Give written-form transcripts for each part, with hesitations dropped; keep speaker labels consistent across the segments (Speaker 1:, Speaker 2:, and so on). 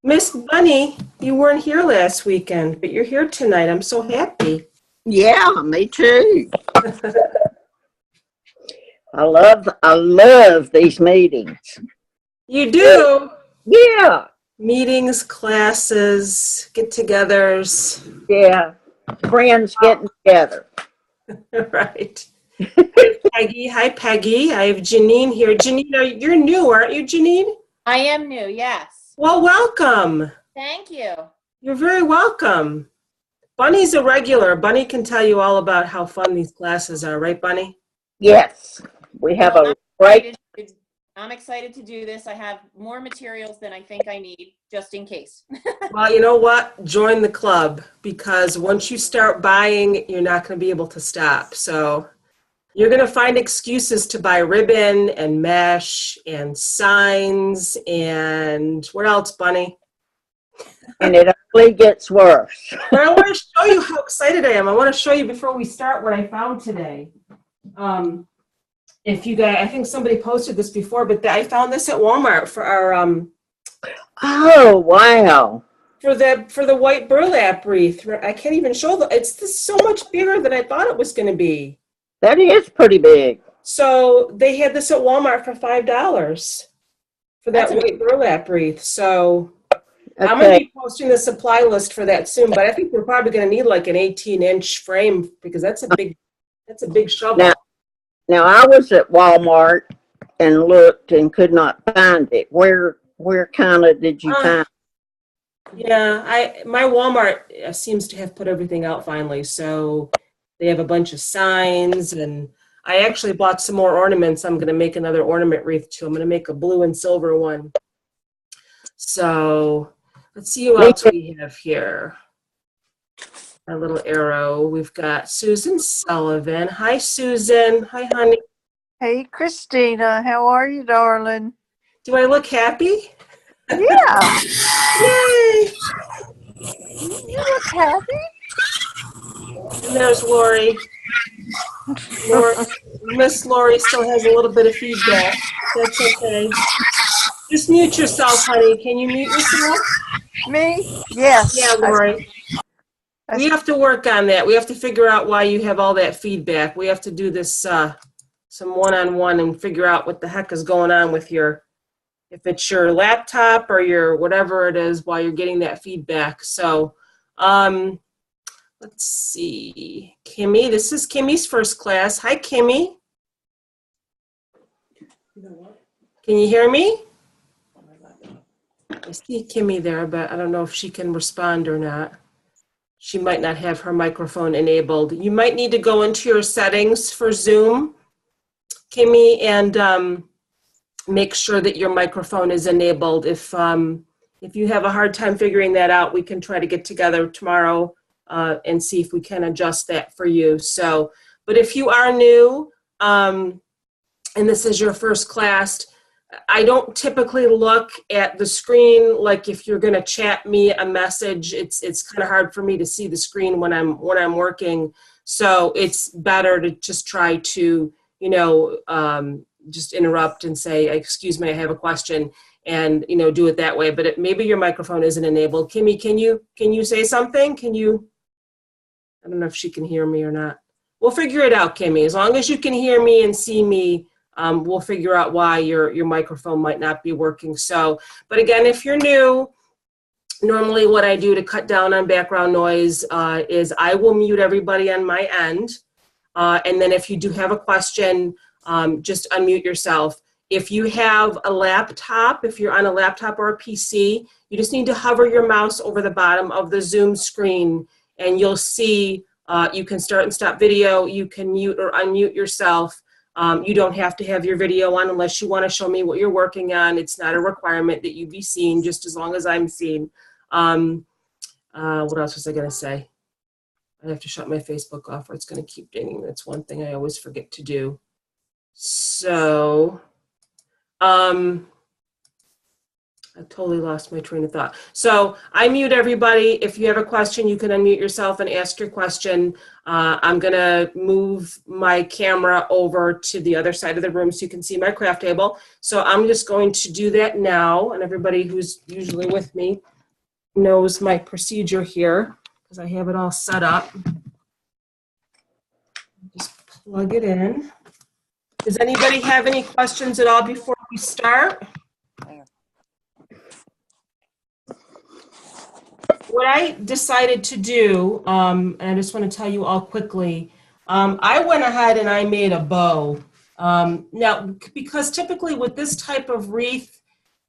Speaker 1: Miss Bunny, you weren't here last weekend, but you're here tonight. I'm so happy.
Speaker 2: Yeah, me too. I love these meetings.
Speaker 1: You do?
Speaker 2: Yeah,
Speaker 1: Meetings, classes, get-togethers.
Speaker 2: yeah. Friends getting together.
Speaker 1: Right. I have Peggy. Hi, Peggy. I have Janine here. Janine, you're new, aren't you, Janine?
Speaker 3: I am new, yes.
Speaker 1: Well, welcome.
Speaker 3: Thank you.
Speaker 1: You're very welcome. Bunny's a regular. Bunny can tell you all about how fun these classes are, right, Bunny?
Speaker 2: Yes, we have
Speaker 3: Well,
Speaker 2: a great.
Speaker 3: I'm excited to do this. I have more materials than I think I need, just in case.
Speaker 1: Well, you know what? Join the club because once you start buying, you're not going to be able to stop. So you're going to find excuses to buy ribbon and mesh and signs and what else, Bunny?
Speaker 2: And it only gets worse.
Speaker 1: But I want to show you how excited I am. I want to show you before we start what I found today. If you guys, I think somebody posted this before, but I found this at Walmart for our
Speaker 2: Oh, wow.
Speaker 1: for the white burlap wreath. I can't even show it's this so much bigger than I thought it was going to be.
Speaker 2: That is pretty big.
Speaker 1: So they had this at Walmart for $5 for that white burlap wreath. So I'm going to be posting the supply list for that soon, but I think we're probably going to need like an 18-inch frame because that's a big shovel.
Speaker 2: Now I was at Walmart and looked and could not find it. Where kind of did you find it?
Speaker 1: Yeah, my Walmart seems to have put everything out finally. So they have a bunch of signs, and I actually bought some more ornaments. I'm going to make another ornament wreath too. I'm going to make a blue and silver one. So let's see who else we have here. A little arrow. We've got Susan Sullivan. Hi, Susan. Hi, honey.
Speaker 4: Hey, Christina. How are you, darling?
Speaker 1: Do I look happy?
Speaker 4: Yeah.
Speaker 1: Yay!
Speaker 4: You look happy.
Speaker 1: And there's Lori. Miss Lori still has a little bit of feedback. That's okay. Just mute yourself, honey. Can you mute yourself?
Speaker 4: Me? Yes.
Speaker 1: Yeah, Lori. We have to work on that. We have to figure out why you have all that feedback. We have to do this some one-on-one and figure out what the heck is going on with if it's your laptop or your whatever it is while you're getting that feedback. So let's see. Kimmy, this is Kimmy's first class. Hi, Kimmy. Can you hear me? I see Kimmy there, but I don't know if she can respond or not. She might not have her microphone enabled. You might need to go into your settings for Zoom, Kimmy, and make sure that your microphone is enabled. If you have a hard time figuring that out, we can try to get together tomorrow and see if we can adjust that for you. So, but if you are new and this is your first class, I don't typically look at the screen. Like if you're going to chat me a message, it's kind of hard for me to see the screen when I'm working. So it's better to just try to, just interrupt and say, excuse me, I have a question, and, do it that way. But maybe your microphone isn't enabled. Kimmy, can you say something? I don't know if she can hear me or not. We'll figure it out, Kimmy. As long as you can hear me and see me, we'll figure out why your microphone might not be working. So, but again, if you're new, normally what I do to cut down on background noise is I will mute everybody on my end. And then if you do have a question, just unmute yourself. If you have a laptop, if you're on a laptop or a PC, you just need to hover your mouse over the bottom of the Zoom screen and you'll see you can start and stop video, you can mute or unmute yourself. You don't have to have your video on unless you want to show me what you're working on. It's not a requirement that you be seen, just as long as I'm seen. What else was I going to say? I have to shut my Facebook off or it's going to keep dinging. That's one thing I always forget to do. So, I totally lost my train of thought. So I mute everybody. If you have a question, you can unmute yourself and ask your question. I'm going to move my camera over to the other side of the room so you can see my craft table. So I'm just going to do that now. And everybody who's usually with me knows my procedure here because I have it all set up. Just plug it in. Does anybody have any questions at all before we start? What I decided to do, and I just want to tell you all quickly, I went ahead and I made a bow. Now, because typically with this type of wreath,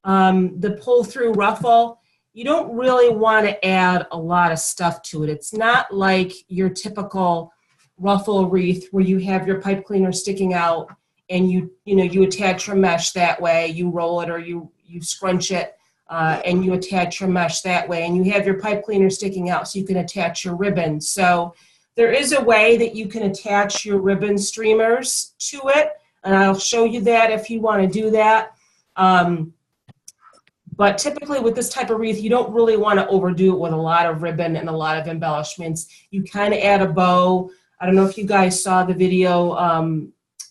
Speaker 1: the pull-through ruffle, you don't really want to add a lot of stuff to it. It's not like your typical ruffle wreath where you have your pipe cleaner sticking out and you attach your mesh that way, you roll it or you scrunch it. And you attach your mesh that way, and you have your pipe cleaner sticking out so you can attach your ribbon. So there is a way that you can attach your ribbon streamers to it, and I'll show you that if you want to do that. But typically with this type of wreath, you don't really want to overdo it with a lot of ribbon and a lot of embellishments. You kind of add a bow. I don't know if you guys saw the video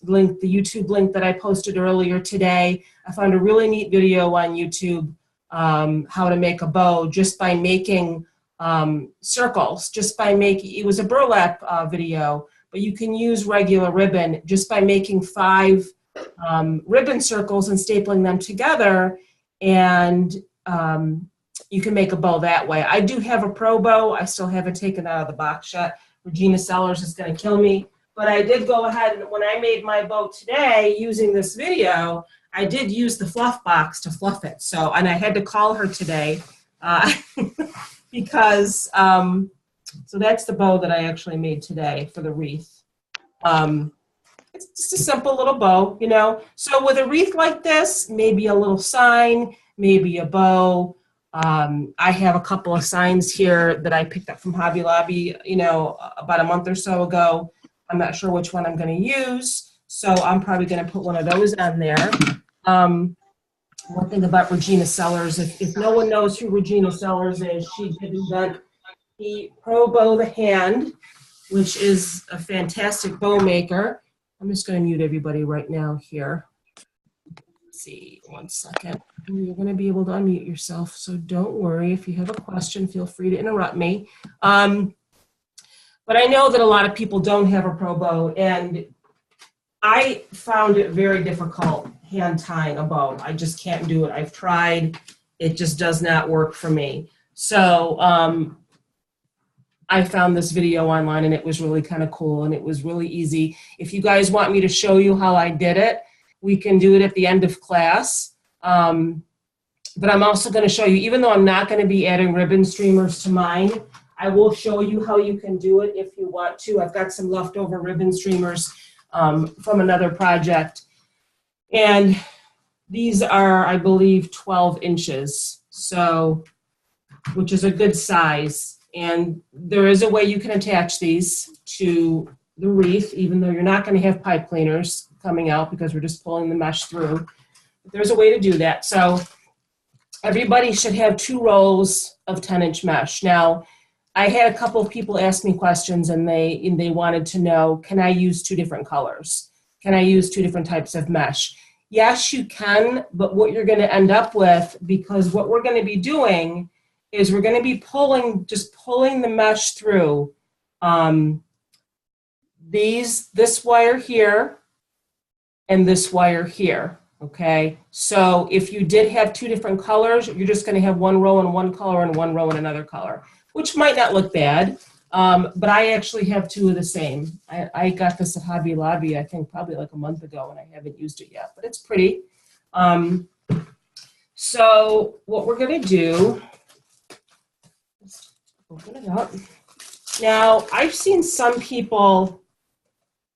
Speaker 1: link, the YouTube link that I posted earlier today. I found a really neat video on YouTube how to make a bow just by making circles, just by making, it was a burlap video, but you can use regular ribbon just by making 5 ribbon circles and stapling them together, and you can make a bow that way. I do have a pro bow. I still haven't taken it out of the box yet. Regina Sellers is going to kill me, but I did go ahead and when I made my bow today using this video, I did use the fluff box to fluff it. So, and I had to call her today because, so that's the bow that I actually made today for the wreath. It's just a simple little bow, you know. So with a wreath like this, maybe a little sign, maybe a bow. I have a couple of signs here that I picked up from Hobby Lobby, you know, about a month or so ago. I'm not sure which one I'm going to use. So I'm probably going to put one of those on there. One thing about Regina Sellers, if no one knows who Regina Sellers is, she did invent the Pro Bow the Hand, which is a fantastic bow maker. I'm just going to mute everybody right now here. Let's see, one second. You're going to be able to unmute yourself, so don't worry. If you have a question, feel free to interrupt me. But I know that a lot of people don't have a Pro Bow, and I found it very difficult hand tying a bow. I just can't do it. I've tried. It just does not work for me. So I found this video online and it was really kind of cool and it was really easy. If you guys want me to show you how I did it, we can do it at the end of class. But I'm also going to show you, even though I'm not going to be adding ribbon streamers to mine, I will show you how you can do it if you want to. I've got some leftover ribbon streamers from another project. And these are, I believe, 12 inches, so, which is a good size. And there is a way you can attach these to the wreath, even though you're not going to have pipe cleaners coming out because we're just pulling the mesh through. But there's a way to do that. So everybody should have 2 rolls of 10-inch mesh. Now, I had a couple of people ask me questions and they wanted to know, can I use 2 different colors? Can I use 2 different types of mesh? Yes, you can, but what you're going to end up with, because what we're going to be doing is we're going to be just pulling the mesh through this wire here and this wire here, okay? So if you did have 2 different colors, you're just going to have 1 row in one color and 1 row in another color, which might not look bad, but I actually have 2 of the same. I got this at Hobby Lobby, I think probably like a month ago, and I haven't used it yet, but it's pretty. So what we're going to do, let's open it up. Now, I've seen some people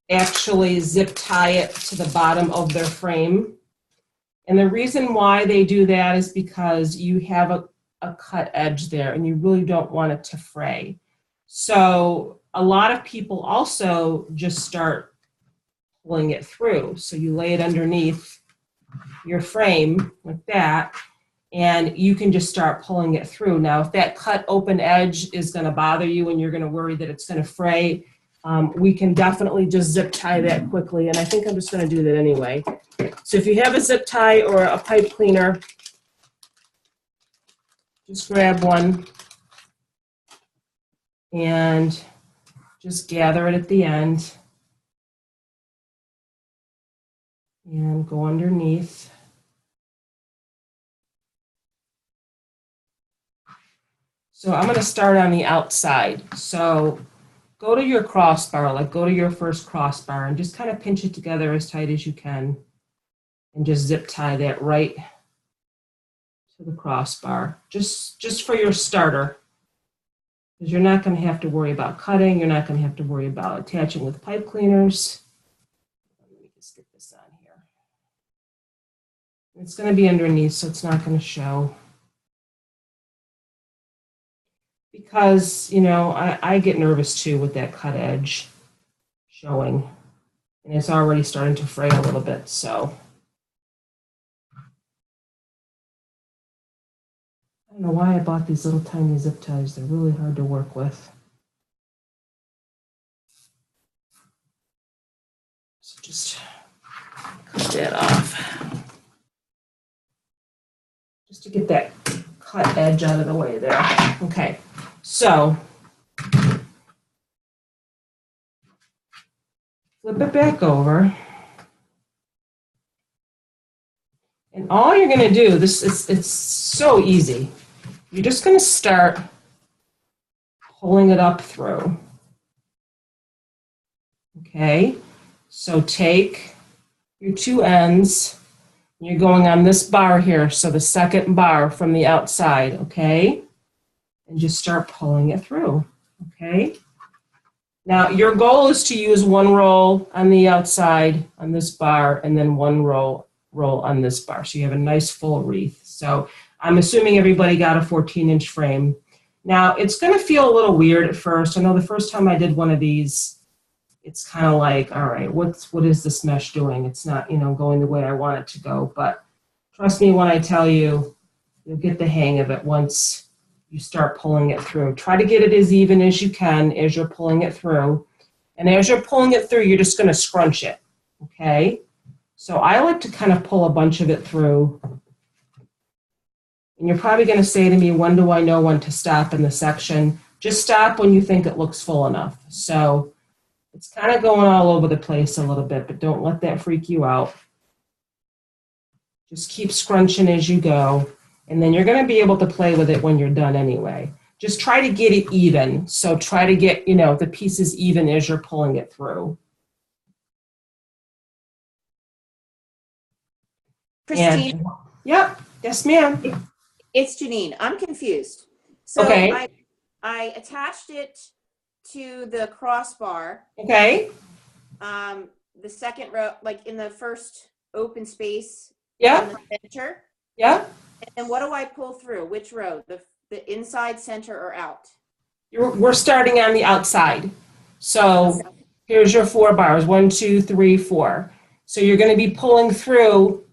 Speaker 1: actually zip tie it to the bottom of their frame. And the reason why they do that is because you have a cut edge there and you really don't want it to fray. So a lot of people also just start pulling it through. So you lay it underneath your frame like that, and you can just start pulling it through. Now, if that cut open edge is going to bother you and you're going to worry that it's going to fray, we can definitely just zip tie that quickly, and I think I'm just going to do that anyway. So if you have a zip tie or a pipe cleaner, just grab one and just gather it at the end and go underneath. So I'm going to start on the outside. So go to your crossbar, like go to your first crossbar and just kind of pinch it together as tight as you can and just zip tie that right to the crossbar, just for your starter, because you're not going to have to worry about cutting. You're not going to have to worry about attaching with pipe cleaners. Let me just get this on here. It's going to be underneath, so it's not going to show. Because, you know, I get nervous too with that cut edge showing. And it's already starting to fray a little bit, so. I don't know why I bought these little tiny zip ties. They're really hard to work with. So just cut that off. Just to get that cut edge out of the way there. Okay, so flip it back over. And all you're going to do, it's so easy. You're just going to start pulling it up through. Okay, so take your two ends. You're going on this bar here, so the second bar from the outside, okay? And just start pulling it through, okay? Now, your goal is to use one roll on the outside on this bar and then one roll on this bar. So you have a nice full wreath. So I'm assuming everybody got a 14-inch frame. Now, it's going to feel a little weird at first. I know the first time I did one of these, it's kind of like, all right, what is this mesh doing? It's not, you know, going the way I want it to go. But trust me when I tell you, you'll get the hang of it once you start pulling it through. Try to get it as even as you can as you're pulling it through. And as you're pulling it through, you're just going to scrunch it, okay? So I like to kind of pull a bunch of it through. And you're probably going to say to me, when do I know when to stop in the section? Just stop when you think it looks full enough. So it's kind of going all over the place a little bit, but don't let that freak you out. Just keep scrunching as you go, and then you're going to be able to play with it when you're done anyway. Just try to get it even. So try to get, you know, the pieces even as you're pulling it through.
Speaker 3: Christine,
Speaker 1: And, yep, yes, ma'am.
Speaker 3: it's Janine. I'm confused. So
Speaker 1: Okay.
Speaker 3: I attached it to the crossbar.
Speaker 1: Okay.
Speaker 3: The second row, like in the first open space
Speaker 1: Yeah.
Speaker 3: in the center.
Speaker 1: Yeah.
Speaker 3: And what do I pull through? Which row? The inside, center, or out?
Speaker 1: We're starting on the outside. So here's your 4 bars, 1, 2, 3, 4. So you're going to be pulling through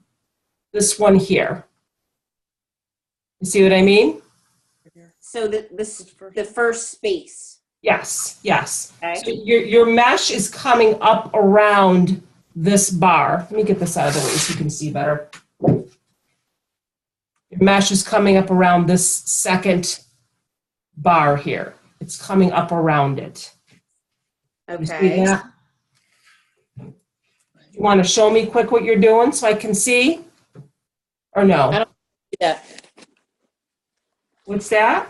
Speaker 1: this one here. You see what I mean?
Speaker 3: So the first space.
Speaker 1: Yes, yes.
Speaker 3: Okay.
Speaker 1: So your mesh is coming up around this bar. Let me get this out of the way so you can see better. Your mesh is coming up around this second bar here. It's coming up around it. You see
Speaker 3: Okay.
Speaker 1: that? You want to show me quick what you're doing so I can see? Or no?
Speaker 3: I don't see that.
Speaker 1: What's that?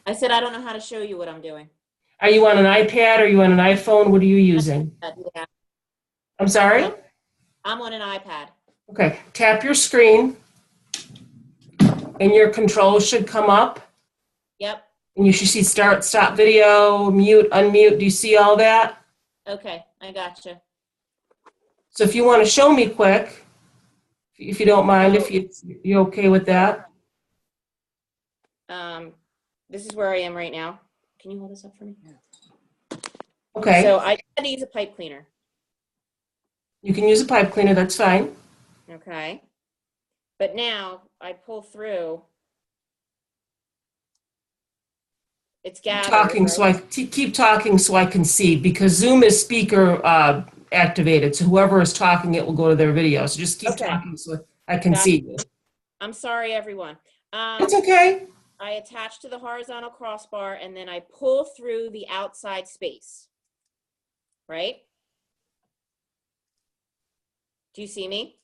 Speaker 3: I said I don't know how to show you what I'm doing.
Speaker 1: Are you on an iPad? Are you on an iPhone? What are you using?
Speaker 3: Yeah.
Speaker 1: I'm sorry?
Speaker 3: I'm on an iPad.
Speaker 1: Okay, tap your screen and your controls should come up.
Speaker 3: Yep.
Speaker 1: And you should see start, stop video, mute, unmute. Do you see all that?
Speaker 3: Okay, I gotcha.
Speaker 1: So if you want to show me quick, if you don't mind, if you okay with that?
Speaker 3: This is where I am right now. Can you hold this up for me?
Speaker 1: Okay.
Speaker 3: So I had to use a pipe cleaner.
Speaker 1: You can use a pipe cleaner, that's fine.
Speaker 3: Okay. But now I pull through It's gathered.
Speaker 1: Talking so keep talking so I can see, because Zoom is speaker activated. So whoever is talking, it will go to their video. So just keep talking so I can see you.
Speaker 3: I'm sorry, everyone.
Speaker 1: It's okay.
Speaker 3: I attach to the horizontal crossbar and then I pull through the outside space. Right? Do you see me?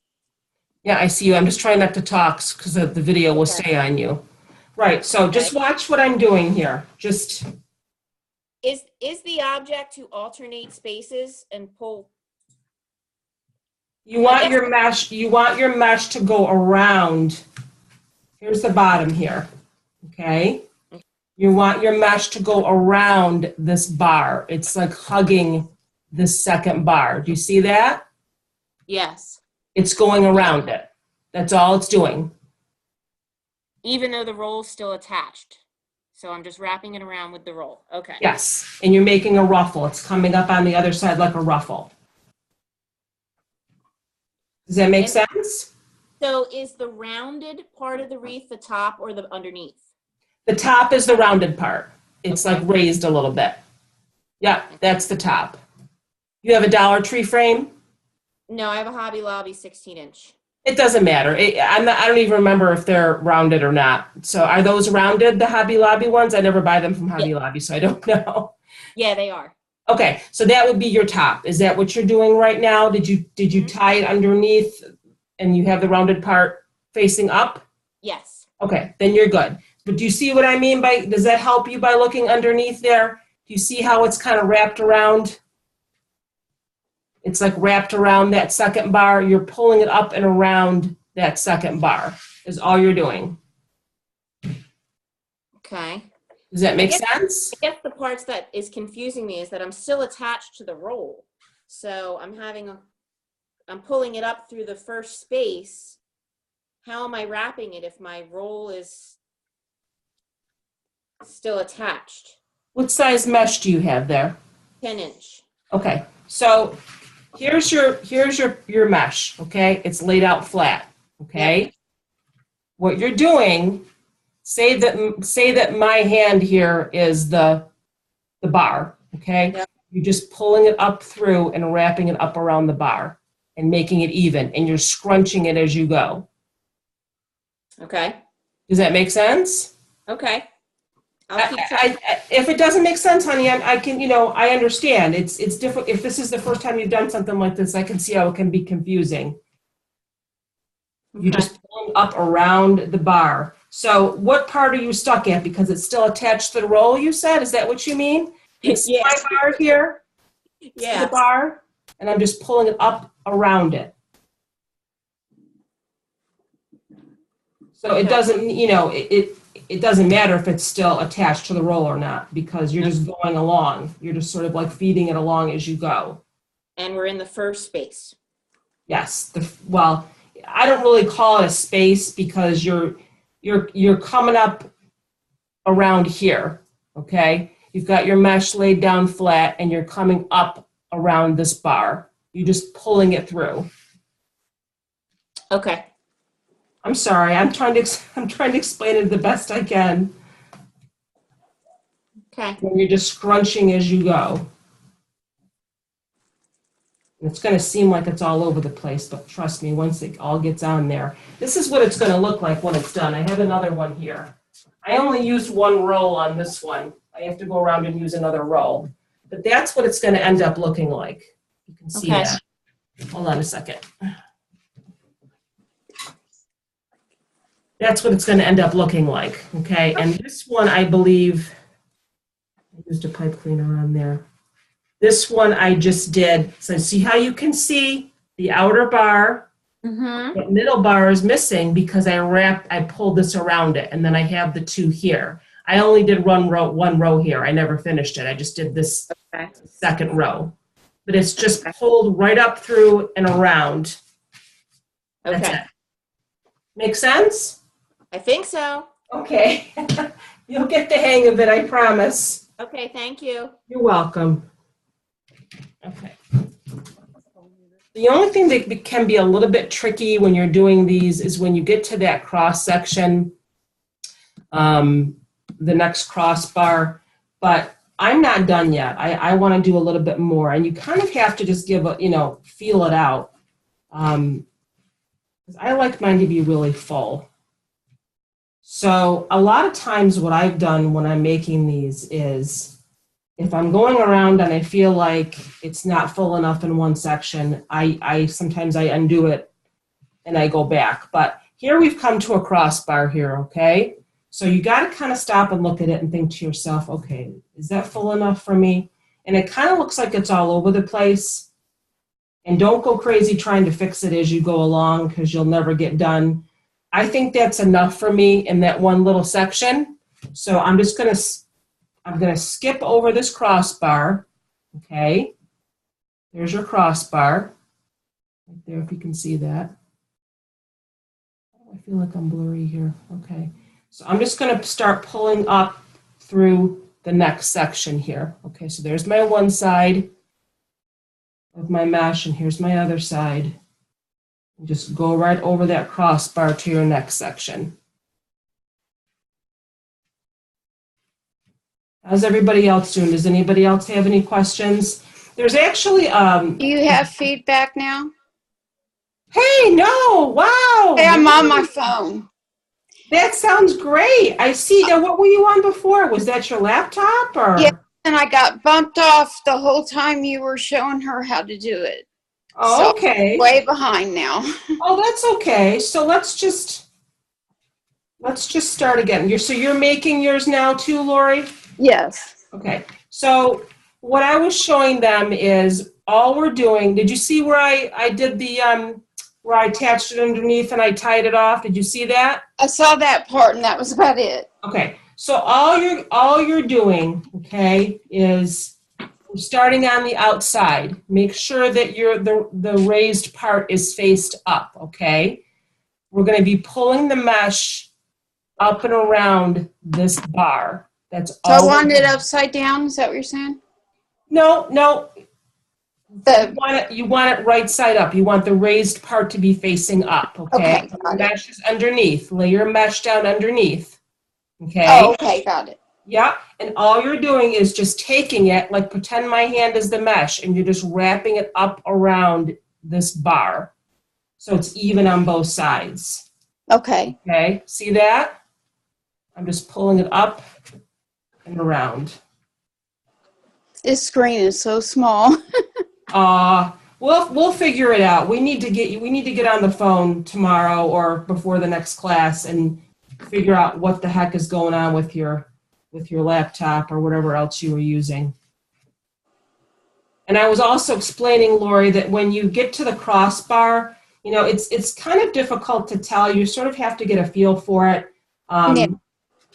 Speaker 1: Yeah, I see you. I'm just trying not to talk because the video will stay on you. Right. So just watch what I'm doing here. Just
Speaker 3: is the object to alternate spaces and pull?
Speaker 1: You want your mesh. You want your mesh to go around. Here's the bottom here. Okay. You want your mesh to go around this bar. It's like hugging this second bar. Do you see that?
Speaker 3: Yes.
Speaker 1: It's going around it. That's all it's doing.
Speaker 3: Even though the roll is still attached. So I'm just wrapping it around with the roll. Okay.
Speaker 1: Yes. And you're making a ruffle. It's coming up on the other side like a ruffle. Does that make sense?
Speaker 3: So is the rounded part of the wreath the top or the underneath?
Speaker 1: The top is the rounded part. It's like raised a little bit. Yeah, that's the top. You have a Dollar Tree frame?
Speaker 3: No, I have a Hobby Lobby 16-inch.
Speaker 1: It doesn't matter. I don't even remember if they're rounded or not. So are those rounded, the Hobby Lobby ones? I never buy them from Hobby Lobby, so I don't know.
Speaker 3: Yeah, they are.
Speaker 1: Okay, so that would be your top. Is that what you're doing right now? Did you tie it underneath and you have the rounded part facing up?
Speaker 3: Yes.
Speaker 1: Okay, then you're good. But do you see what I mean by, does that help you by looking underneath there? Do you see how it's kind of wrapped around? It's like wrapped around that second bar. You're pulling it up and around that second bar is all you're doing.
Speaker 3: Okay.
Speaker 1: Does that make sense?
Speaker 3: I guess the parts that is confusing me is that I'm still attached to the roll. So I'm pulling it up through the first space. How am I wrapping it if my roll is still attached?
Speaker 1: What size mesh do you have there?
Speaker 3: 10-inch.
Speaker 1: Okay, so here's your mesh, okay? It's laid out flat, okay? Yep. What you're doing, say that my hand here is the bar, okay? Yep. You're just pulling it up through and wrapping it up around the bar and making it even, and you're scrunching it as you go.
Speaker 3: Okay.
Speaker 1: Does that make sense?
Speaker 3: Okay.
Speaker 1: If it doesn't make sense, honey, I can, I understand. It's different. If this is the first time you've done something like this, I can see how it can be confusing. Okay. You just pull up around the bar. So what part are you stuck at? Because it's still attached to the roll, you said? Is that what you mean? It's my bar here. Yeah. The bar, and I'm just pulling it up around it. So it doesn't, it doesn't matter if it's still attached to the roll or not, because you're just going along. You're just sort of like feeding it along as you go.
Speaker 3: And we're in the first space.
Speaker 1: Yes. Well, I don't really call it a space because you're coming up around here, okay? You've got your mesh laid down flat and you're coming up around this bar. You're just pulling it through.
Speaker 3: Okay.
Speaker 1: I'm sorry. I'm trying to explain it the best I can.
Speaker 3: Okay.
Speaker 1: And you're just scrunching as you go. And it's going to seem like it's all over the place, but trust me, once it all gets on there, this is what it's going to look like when it's done. I have another one here. I only used one roll on this one. I have to go around and use another roll. But that's what it's going to end up looking like. You can see that. Hold on a second. That's what it's going to end up looking like, okay? And this one, I believe, I used a pipe cleaner on there. This one I just did. So see how you can see the outer bar? Mm-hmm. The middle bar is missing because I pulled this around it, and then I have the two here. I only did one row here. I never finished it. I just did this second row. But it's just pulled right up through and around. That's it. Make sense?
Speaker 3: I think so.
Speaker 1: Okay. You'll get the hang of it, I promise.
Speaker 3: Okay, thank you.
Speaker 1: You're welcome. Okay. The only thing that can be a little bit tricky when you're doing these is when you get to that cross section, the next crossbar, but I'm not done yet. I want to do a little bit more, and you kind of have to just give a, feel it out. 'Cause I like mine to be really full. So a lot of times what I've done when I'm making these is if I'm going around and I feel like it's not full enough in one section, I sometimes I undo it and I go back. But here we've come to a crossbar here, okay? So you got to kind of stop and look at it and think to yourself, okay, is that full enough for me? And it kind of looks like it's all over the place. And don't go crazy trying to fix it as you go along because you'll never get done. I think that's enough for me in that one little section. So I'm going to skip over this crossbar, okay? There's your crossbar, right there if you can see that. I feel like I'm blurry here, okay. So I'm just going to start pulling up through the next section here. Okay, so there's my one side of my mesh, and here's my other side. And just go right over that crossbar to your next section. How's everybody else doing? Does anybody else have any questions? There's actually
Speaker 5: Do you have feedback now?
Speaker 1: Hey, no, wow.
Speaker 5: Hey, I'm on my phone.
Speaker 1: That sounds great. I see. Now, what were you on before? Was that your laptop or?
Speaker 5: Yeah, and I got bumped off the whole time you were showing her how to do it.
Speaker 1: Oh,
Speaker 5: So
Speaker 1: okay.
Speaker 5: I'm way behind now.
Speaker 1: Oh, that's okay. So let's just start again. So you're making yours now too, Lori?
Speaker 5: Yes.
Speaker 1: Okay. So what I was showing them is all we're doing. Did you see where I did the where I attached it underneath and I tied it off? Did you see that?
Speaker 5: I saw that part, and that was about it.
Speaker 1: Okay. So all you're doing, okay, is starting on the outside. Make sure that the raised part is faced up, okay? We're going to be pulling the mesh up and around this bar. That's
Speaker 5: So I
Speaker 1: all.
Speaker 5: want it upside down. Is that what you're saying?
Speaker 1: No.
Speaker 5: The
Speaker 1: You want it right side up. You want the raised part to be facing up, okay?
Speaker 5: Okay,
Speaker 1: The
Speaker 5: got it.
Speaker 1: mesh is underneath. Lay your mesh down underneath, okay?
Speaker 5: Oh, okay, got it.
Speaker 1: Yeah, and all you're doing is just taking it, like pretend my hand is the mesh, and you're just wrapping it up around this bar. So it's even on both sides.
Speaker 5: Okay.
Speaker 1: Okay, see that? I'm just pulling it up and around.
Speaker 5: This screen is so small.
Speaker 1: We'll figure it out. We need to get on the phone tomorrow or before the next class and figure out what the heck is going on with your laptop or whatever else you were using. And I was also explaining, Lori, that when you get to the crossbar, it's kind of difficult to tell. You sort of have to get a feel for it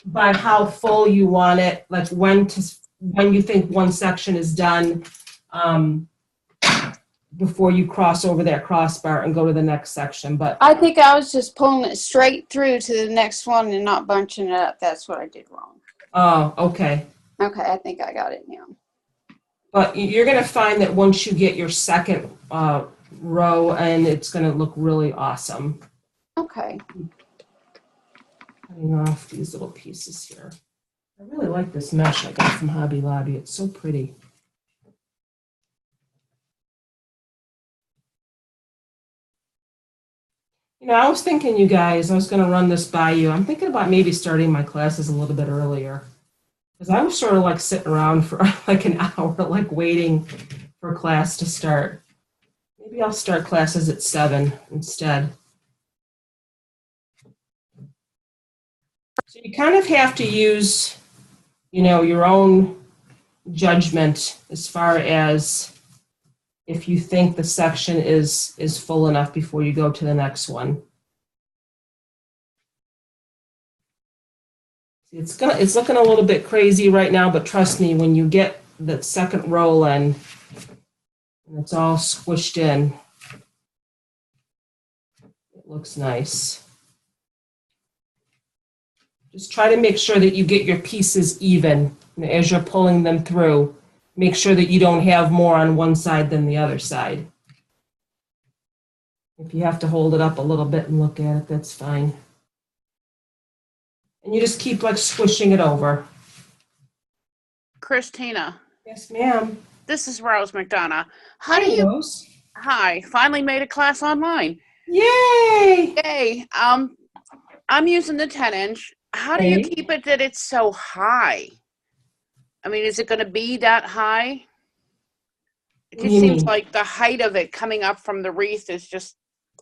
Speaker 1: by how full you want it, like when you think one section is done, before you cross over that crossbar and go to the next section. But
Speaker 5: I think I was just pulling it straight through to the next one and not bunching it up. That's what I did wrong.
Speaker 1: oh, okay.
Speaker 5: Okay, I think I got it now.
Speaker 1: But you're going to find that once you get your second row, and it's going to look really awesome.
Speaker 5: Okay.
Speaker 1: Cutting off these little pieces here. I really like this mesh I got from Hobby Lobby. It's so pretty. I was thinking, you guys, I was going to run this by you. I'm thinking about maybe starting my classes a little bit earlier. Because I was sort of like sitting around for like an hour, like waiting for class to start. Maybe I'll start classes at 7 instead. So you kind of have to use, your own judgment as far as if you think the section is full enough before you go to the next one. It's looking a little bit crazy right now, but trust me, when you get the second roll in and it's all squished in, it looks nice. Just try to make sure that you get your pieces even as you're pulling them through. Make sure that you don't have more on one side than the other side. If you have to hold it up a little bit and look at it, that's fine. And you just keep like squishing it over.
Speaker 6: Christina,
Speaker 1: Yes, ma'am.
Speaker 6: this is Rose McDonough. How
Speaker 1: Hi,
Speaker 6: do you,
Speaker 1: Rose.
Speaker 6: hi, finally made a class online.
Speaker 1: Yay!
Speaker 6: Yay. I'm using the 10-inch. How do you
Speaker 1: Okay.
Speaker 6: keep it that it's so high? I mean, is it going to be that high? It
Speaker 1: What do
Speaker 6: just
Speaker 1: you
Speaker 6: seems
Speaker 1: mean?
Speaker 6: like the height of it coming up from the wreath is just,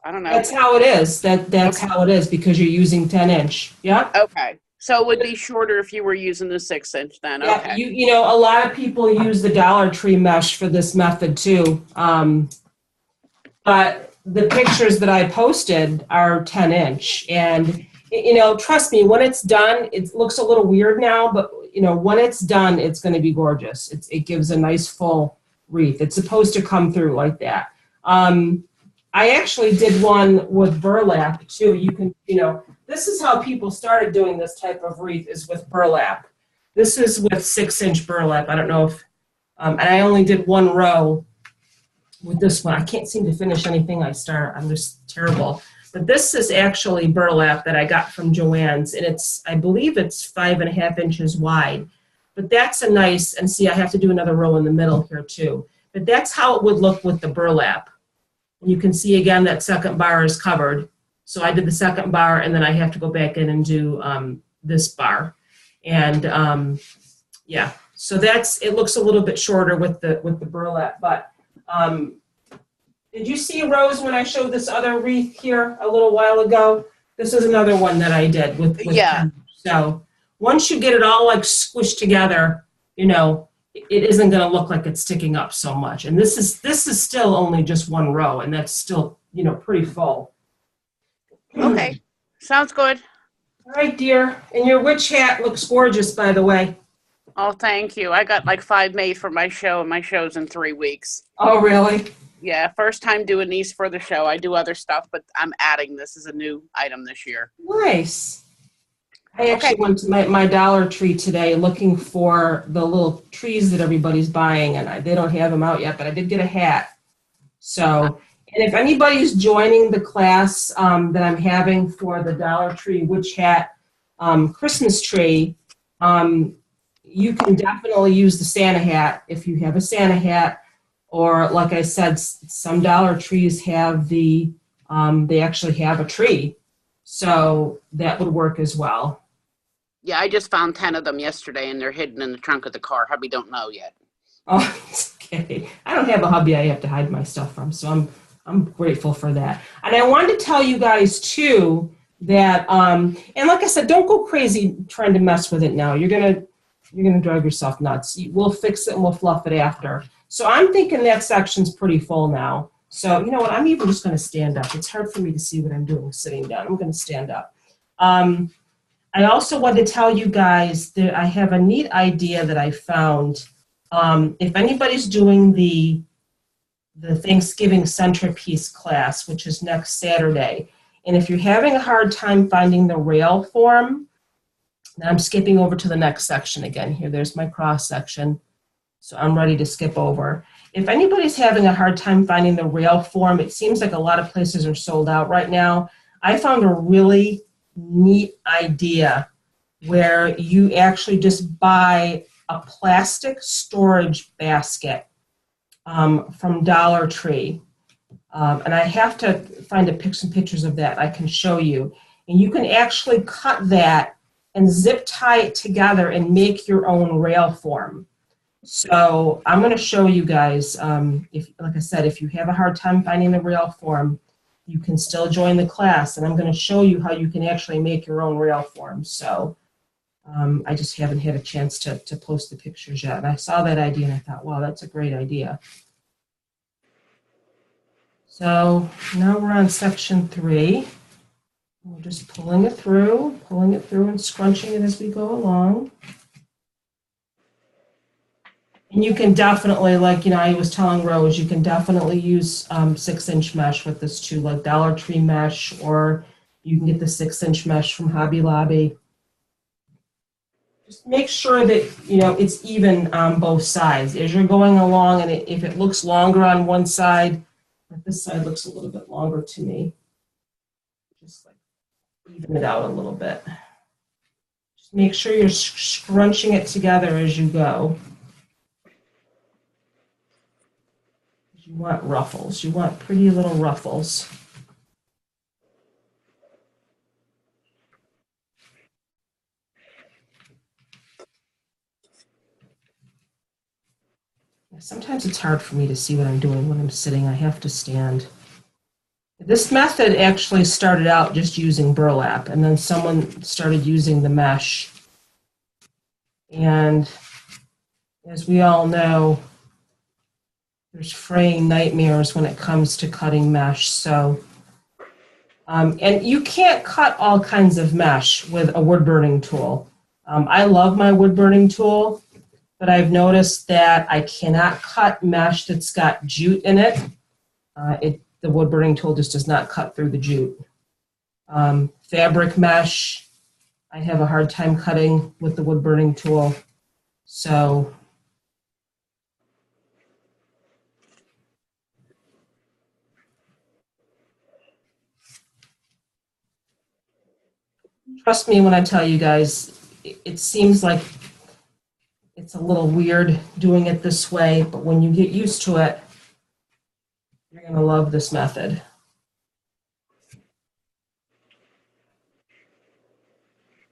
Speaker 6: I don't know.
Speaker 1: That's how it is. That's
Speaker 6: Okay.
Speaker 1: how it is because you're using 10-inch. Yep.
Speaker 6: Okay. So it would be shorter if you were using the 6-inch then.
Speaker 1: Yeah,
Speaker 6: Okay.
Speaker 1: you know, a lot of people use the Dollar Tree mesh for this method too. But the pictures that I posted are 10-inch, and you know, trust me, when it's done, it looks a little weird now, but you know, when it's done, it's going to be gorgeous. It gives a nice full wreath. It's supposed to come through like that. I actually did one with burlap too. You can, you know, this is how people started doing this type of wreath is with burlap. This is with 6-inch burlap. I don't know if, and I only did one row with this one. I can't seem to finish anything I start. I'm just terrible. But this is actually burlap that I got from Joann's, and it's, I believe it's 5.5 inches wide. But that's a nice, and see, I have to do another row in the middle here too. But that's how it would look with the burlap. You can see again that second bar is covered. So I did the second bar, and then I have to go back in and do this bar. And yeah, so that's, it looks a little bit shorter with the burlap. But did you see, Rose, when I showed this other wreath here a little while ago? This is another one that I did with
Speaker 6: Yeah.
Speaker 1: So once you get it all like squished together, you know, it isn't going to look like it's sticking up so much. And this is still only just one row, and that's still, you know, pretty full.
Speaker 6: Okay. Sounds good.
Speaker 1: All right, dear. And your witch hat looks gorgeous, by the way.
Speaker 6: Oh, thank you. I got like 5 made for my show, and my show's in 3 weeks.
Speaker 1: Oh, really?
Speaker 6: Yeah, first time doing these for the show. I do other stuff, but I'm adding this as a new item this year.
Speaker 1: Nice. I actually went to my Dollar Tree today looking for the little trees that everybody's buying, and they don't have them out yet, but I did get a hat. So, and if anybody's joining the class that I'm having for the Dollar Tree Witch Hat Christmas tree, you can definitely use the Santa hat if you have a Santa hat, or like I said, some Dollar Trees have the, they actually have a tree. So that would work as well.
Speaker 6: Yeah, I just found 10 of them yesterday, and they're hidden in the trunk of the car. Hubby don't know yet.
Speaker 1: Oh, it's okay. I don't have a hubby I have to hide my stuff from, so I'm grateful for that. And I wanted to tell you guys too that, and like I said, don't go crazy trying to mess with it now. You're gonna drive yourself nuts. We'll fix it and we'll fluff it after. So I'm thinking that section's pretty full now. So you know what? I'm even just gonna stand up. It's hard for me to see what I'm doing sitting down. I'm gonna stand up. I also want to tell you guys that I have a neat idea that I found. If anybody's doing the Thanksgiving centerpiece class, which is next Saturday, and if you're having a hard time finding the rail form, now I'm skipping over to the next section again here. There's my cross section. So I'm ready to skip over. If anybody's having a hard time finding the rail form, it seems like a lot of places are sold out right now. I found a really neat idea where you actually just buy a plastic storage basket from Dollar Tree. And I have to find some pictures of that I can show you. And you can actually cut that and zip tie it together and make your own rail form. So I'm going to show you guys, if, like I said, if you have a hard time finding the rail form, you can still join the class, and I'm going to show you how you can actually make your own rail form. So I just haven't had a chance to post the pictures yet. And I saw that idea and I thought, wow, that's a great idea. So now we're on section 3. We're just pulling it through and scrunching it as we go along. And you can definitely, like, you know, I was telling Rose, you can definitely use 6-inch mesh with this too, like Dollar Tree mesh, or you can get the 6-inch mesh from Hobby Lobby. Just make sure that, you know, it's even on both sides. As you're going along, and if it looks longer on one side, like this side looks a little bit longer to me. Just like even it out a little bit. Just make sure you're scrunching it together as you go. You want ruffles. You want pretty little ruffles. Sometimes it's hard for me to see what I'm doing when I'm sitting. I have to stand. This method actually started out just using burlap, and then someone started using the mesh. And as we all know, there's fraying nightmares when it comes to cutting mesh. So, and you can't cut all kinds of mesh with a wood burning tool. I love my wood burning tool, but I've noticed that I cannot cut mesh that's got jute in it. The wood burning tool just does not cut through the jute. Fabric mesh, I have a hard time cutting with the wood burning tool. So trust me when I tell you guys, it seems like it's a little weird doing it this way, but when you get used to it, you're going to love this method.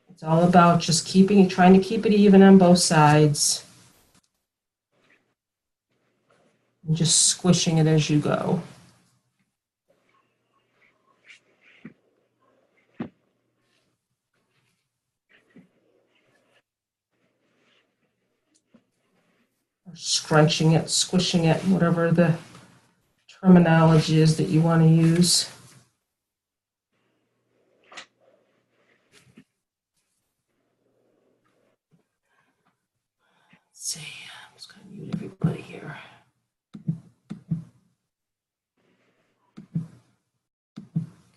Speaker 1: It's all about just trying to keep it even on both sides. And just squishing it as you go. Or scrunching it, squishing it, whatever the terminology is that you want to use. Let's see, I'm just going to mute everybody here.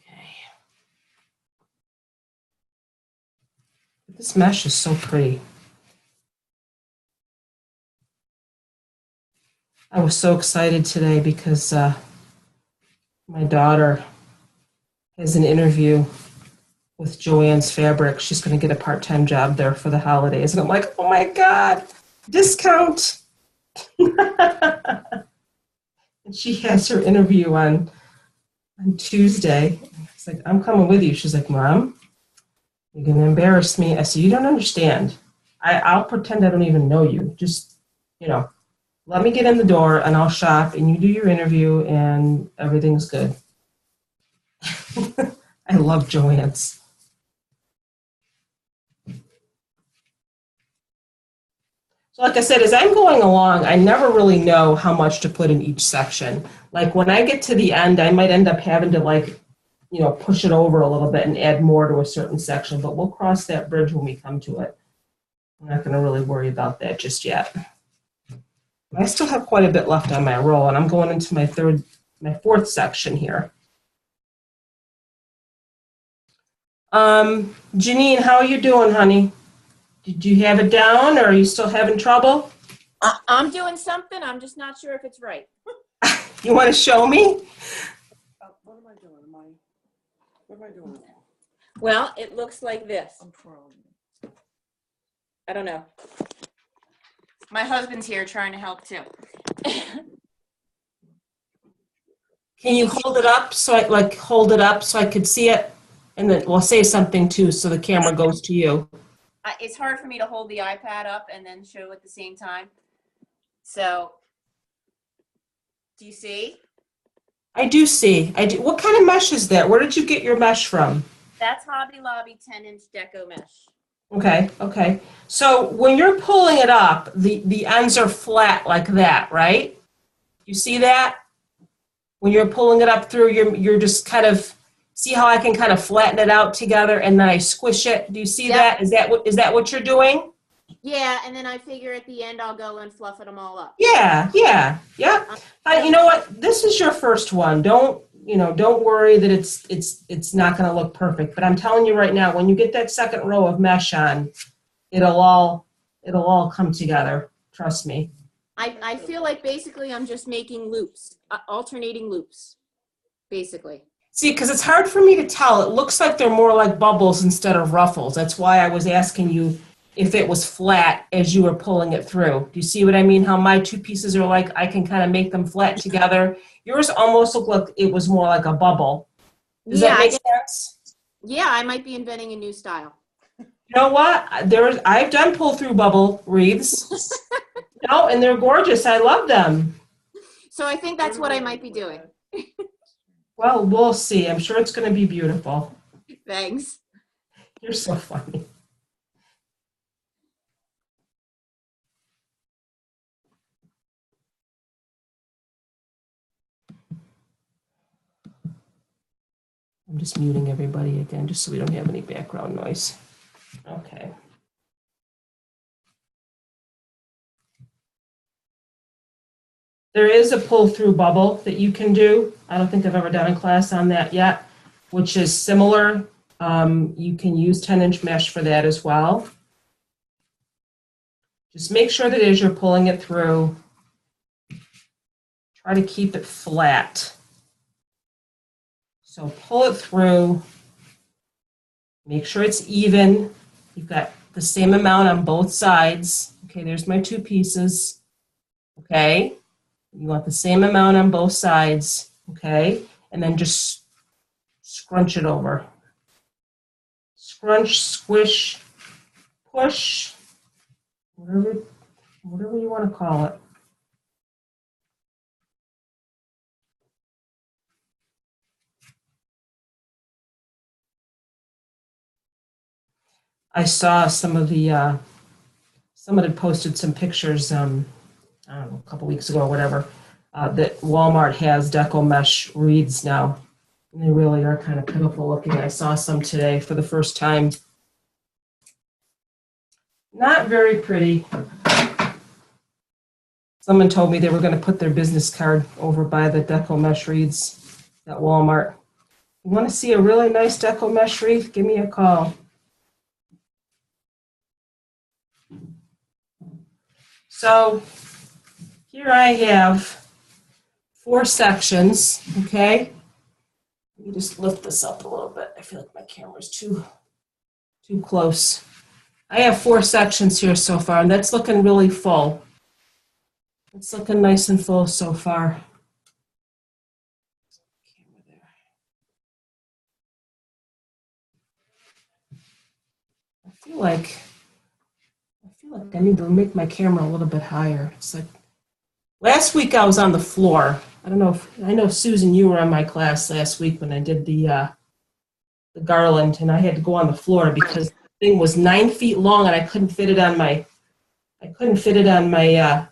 Speaker 1: Okay. This mesh is so pretty. I was so excited today because my daughter has an interview with Joann's Fabric. She's going to get a part-time job there for the holidays. And I'm like, oh my God, discount. And she has her interview on Tuesday. It's like, I'm coming with you. She's like, Mom, you're going to embarrass me. I said, you don't understand. I'll pretend I don't even know you. Just, let me get in the door and I'll shop and you do your interview and everything's good. I love Joann's. So like I said, as I'm going along, I never really know how much to put in each section. Like when I get to the end, I might end up having to push it over a little bit and add more to a certain section, but we'll cross that bridge when we come to it. I'm not going to really worry about that just yet. I still have quite a bit left on my roll, and I'm going into my fourth section here. Janine, how are you doing, honey? Did you have it down, or are you still having trouble?
Speaker 3: I'm doing something. I'm just not sure if it's right.
Speaker 1: You want to show me?
Speaker 7: What am I doing? What am I doing?
Speaker 3: Well, it looks like this.
Speaker 7: I'm prone.
Speaker 3: I don't know. My husband's here trying to help too.
Speaker 1: Can you hold it up so I could see it, and then we'll say something too, so the camera goes to you.
Speaker 3: It's hard for me to hold the iPad up and then show at the same time. So, do you see?
Speaker 1: I do see. I do. What kind of mesh is that? Where did you get your mesh from?
Speaker 3: That's Hobby Lobby 10-inch deco mesh.
Speaker 1: Okay. So when you're pulling it up, the ends are flat like that, right? You see that? When you're pulling it up through, you're just kind of, see how I can kind of flatten it out together and then I squish it? Do you see that? Is that what you're doing?
Speaker 3: Yeah, and then I figure at the end I'll go and fluff them all up.
Speaker 1: Yeah. You know what? This is your first one. Don't worry that it's not going to look perfect. But I'm telling you right now, when you get that second row of mesh on, it'll all come together. Trust me.
Speaker 3: I feel like basically I'm just making loops, alternating loops, basically.
Speaker 1: See, because it's hard for me to tell. It looks like they're more like bubbles instead of ruffles. That's why I was asking you if it was flat as you were pulling it through. Do you see what I mean? How my two pieces are like, I can kind of make them flat together. Yours almost looked like it was more like a bubble. Does that make sense?
Speaker 3: Yeah, I might be inventing a new style.
Speaker 1: You know what? I've done pull-through bubble wreaths. And they're gorgeous. I love them.
Speaker 3: So I think that's what I might be doing.
Speaker 1: Well, we'll see. I'm sure it's going to be beautiful.
Speaker 3: Thanks.
Speaker 1: You're so funny. I'm just muting everybody again, just so we don't have any background noise. Okay. There is a pull-through bubble that you can do. I don't think I've ever done a class on that yet, which is similar. You can use 10-inch mesh for that as well. Just make sure that as you're pulling it through, try to keep it flat. So pull it through, make sure it's even. You've got the same amount on both sides. Okay, there's my two pieces. Okay, you want the same amount on both sides. Okay, and then just scrunch it over. Scrunch, squish, push, whatever you want to call it. I saw some of the, someone had posted some pictures, I don't know, a couple weeks ago or whatever, that Walmart has deco mesh wreaths now. And they really are kind of pitiful looking. I saw some today for the first time. Not very pretty. Someone told me they were going to put their business card over by the deco mesh wreaths at Walmart. You want to see a really nice deco mesh wreath? Give me a call. So here I have 4 sections, okay? Let me just lift this up a little bit. I feel like my camera's too close. I have 4 sections here so far, and that's looking really full. It's looking nice and full so far. I feel like I need to make my camera a little bit higher. It's like last week I was on the floor. I don't know if I know Susan, you were on my class last week when I did the garland, and I had to go on the floor because the thing was 9 feet long and I couldn't fit it on my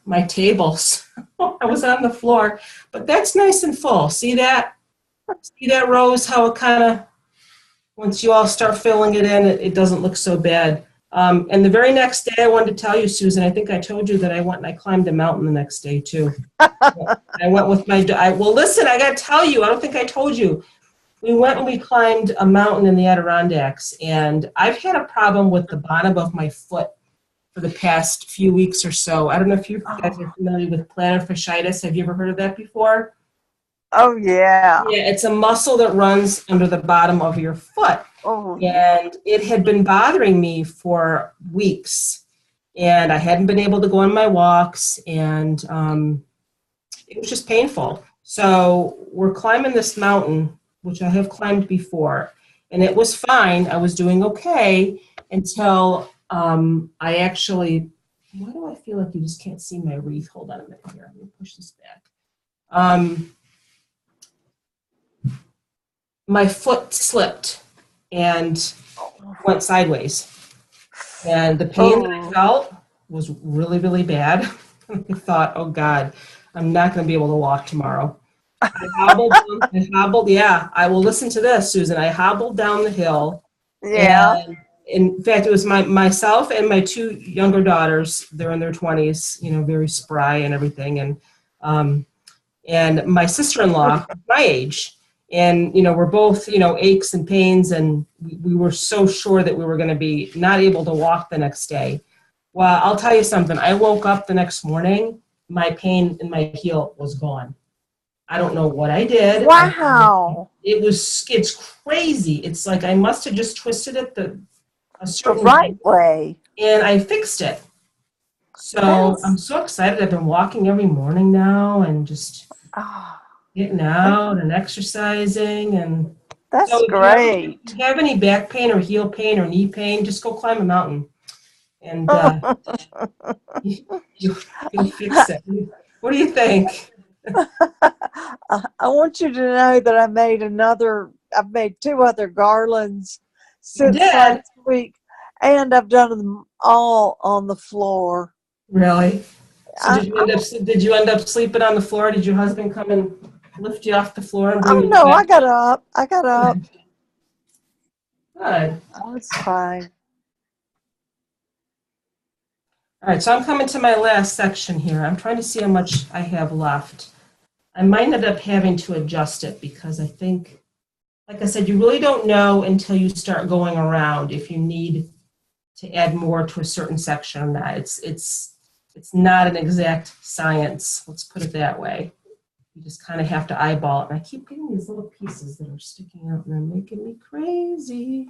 Speaker 1: my tables. I was on the floor, but that's nice and full. See that? See that, Rose? How it kind of, once you all start filling it in, it doesn't look so bad. And the very next day, I wanted to tell you, Susan, I think I told you that I went and I climbed a mountain the next day, too. I went with well, listen, I got to tell you, I don't think I told you. We went and we climbed a mountain in the Adirondacks, and I've had a problem with the bottom of my foot for the past few weeks or so. I don't know if you guys are familiar with plantar fasciitis. Have you ever heard of that before?
Speaker 4: Oh, yeah.
Speaker 1: Yeah, it's a muscle that runs under the bottom of your foot.
Speaker 4: Oh,
Speaker 1: And it had been bothering me for weeks. And I hadn't been able to go on my walks, and it was just painful. So we're climbing this mountain, which I have climbed before, and it was fine. I was doing okay until I actually, why do I feel like you just can't see my wreath? Hold on a minute here. Let me push this back. My foot slipped and went sideways. And the pain that I felt was really, really bad. I thought, oh God, I'm not going to be able to walk tomorrow. I hobbled, yeah, I will listen to this, Susan. I hobbled down the hill.
Speaker 4: yeah.
Speaker 1: And in fact, it was myself and my 2 younger daughters. They're in their 20s, you know, very spry and everything. And my sister-in-law, my age. And, you know, we're both, you know, aches and pains, and we were so sure that we were going to be not able to walk the next day. Well, I'll tell you something. I woke up the next morning, my pain in my heel was gone. I don't know what I did.
Speaker 4: Wow.
Speaker 1: It's crazy. It's like I must have just twisted it a
Speaker 4: The
Speaker 1: certain
Speaker 4: right way.
Speaker 1: and I fixed it. So
Speaker 4: That's,
Speaker 1: I'm so excited. I've been walking every morning now and just
Speaker 4: oh,
Speaker 1: getting out and exercising. And so
Speaker 4: that's
Speaker 1: if you ever
Speaker 4: great.
Speaker 1: have any back pain or heel pain or knee pain, just go climb a mountain and you, you, you'll fix it. What do you think?
Speaker 4: I want you to know that I've made 2 other garlands
Speaker 1: You
Speaker 4: since
Speaker 1: did?
Speaker 4: last week, and I've done them all on the floor.
Speaker 1: Really? So
Speaker 4: I, I,
Speaker 1: did you end up sleeping on the floor? Did your husband come and lift you off the floor and bring
Speaker 4: oh
Speaker 1: you
Speaker 4: no,
Speaker 1: back?
Speaker 4: I got up.
Speaker 1: Good.
Speaker 4: Oh, it's fine.
Speaker 1: All right, so I'm coming to my last section here. I'm trying to see how much I have left. I might end up having to adjust it because I think, like I said, you really don't know until you start going around if you need to add more to a certain section or not. It's not an exact science, let's put it that way. You just kind of have to eyeball it. And I keep getting these little pieces that are sticking out and they're making me crazy.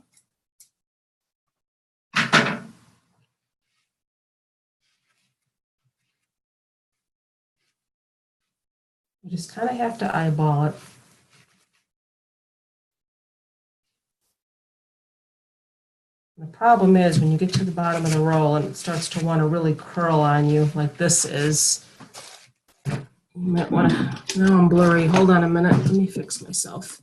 Speaker 1: You just kind of have to eyeball it. The problem is when you get to the bottom of the roll and it starts to want to really curl on you like this is, you might want to, now I'm blurry, hold on a minute, let me fix myself.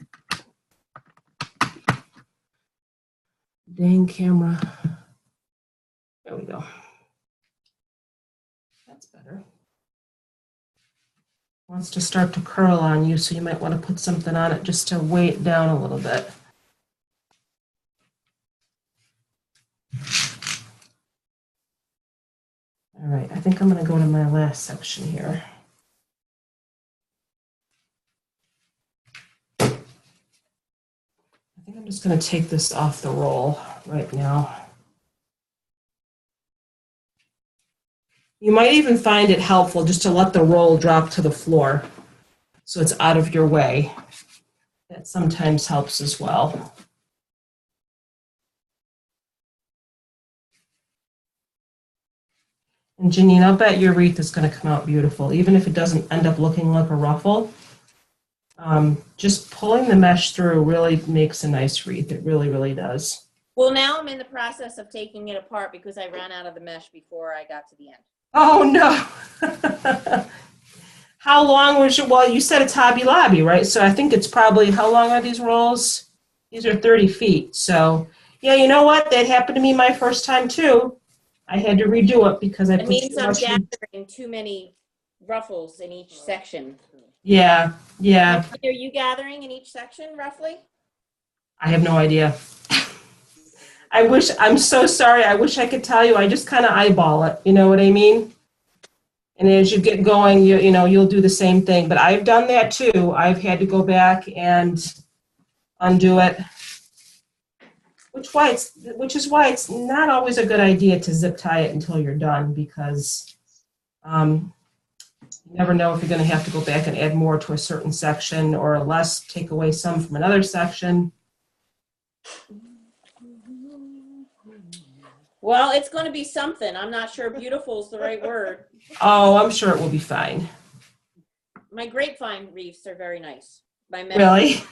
Speaker 1: Dang camera. There we go. That's better. Wants to start to curl on you, so you might want to put something on it just to weigh it down a little bit. All right, I think I'm going to go to my last section here. I think I'm just going to take this off the roll right now. You might even find it helpful just to let the roll drop to the floor so it's out of your way. That sometimes helps as well. And Janine, I'll bet your wreath is going to come out beautiful, even if it doesn't end up looking like a ruffle. Just pulling the mesh through really makes a nice wreath. It really, really does.
Speaker 3: Well, now I'm in the process of taking it apart because I ran out of the mesh before I got to the end.
Speaker 1: Oh, no. How long was your, well, you said it's Hobby Lobby, right? So I think it's probably, how long are these rolls? These are 30 feet. So, yeah, you know what? That happened to me my first time, too. I had to redo it because I
Speaker 3: It
Speaker 1: put
Speaker 3: means
Speaker 1: too
Speaker 3: I'm
Speaker 1: much.
Speaker 3: gathering too many ruffles in each section.
Speaker 1: Yeah, yeah.
Speaker 3: How many are you gathering in each section, roughly?
Speaker 1: I have no idea. I'm so sorry. I wish I could tell you. I just kind of eyeball it. You know what I mean? And as you get going, you know, you'll do the same thing. But I've done that too. I've had to go back and undo it. Which is why it's not always a good idea to zip tie it until you're done because you never know if you're going to have to go back and add more to a certain section or less, take away some from another section.
Speaker 3: Well, it's going to be something. I'm not sure beautiful is the right word.
Speaker 1: Oh, I'm sure it will be fine.
Speaker 3: My grapevine wreaths are very nice.
Speaker 1: Really?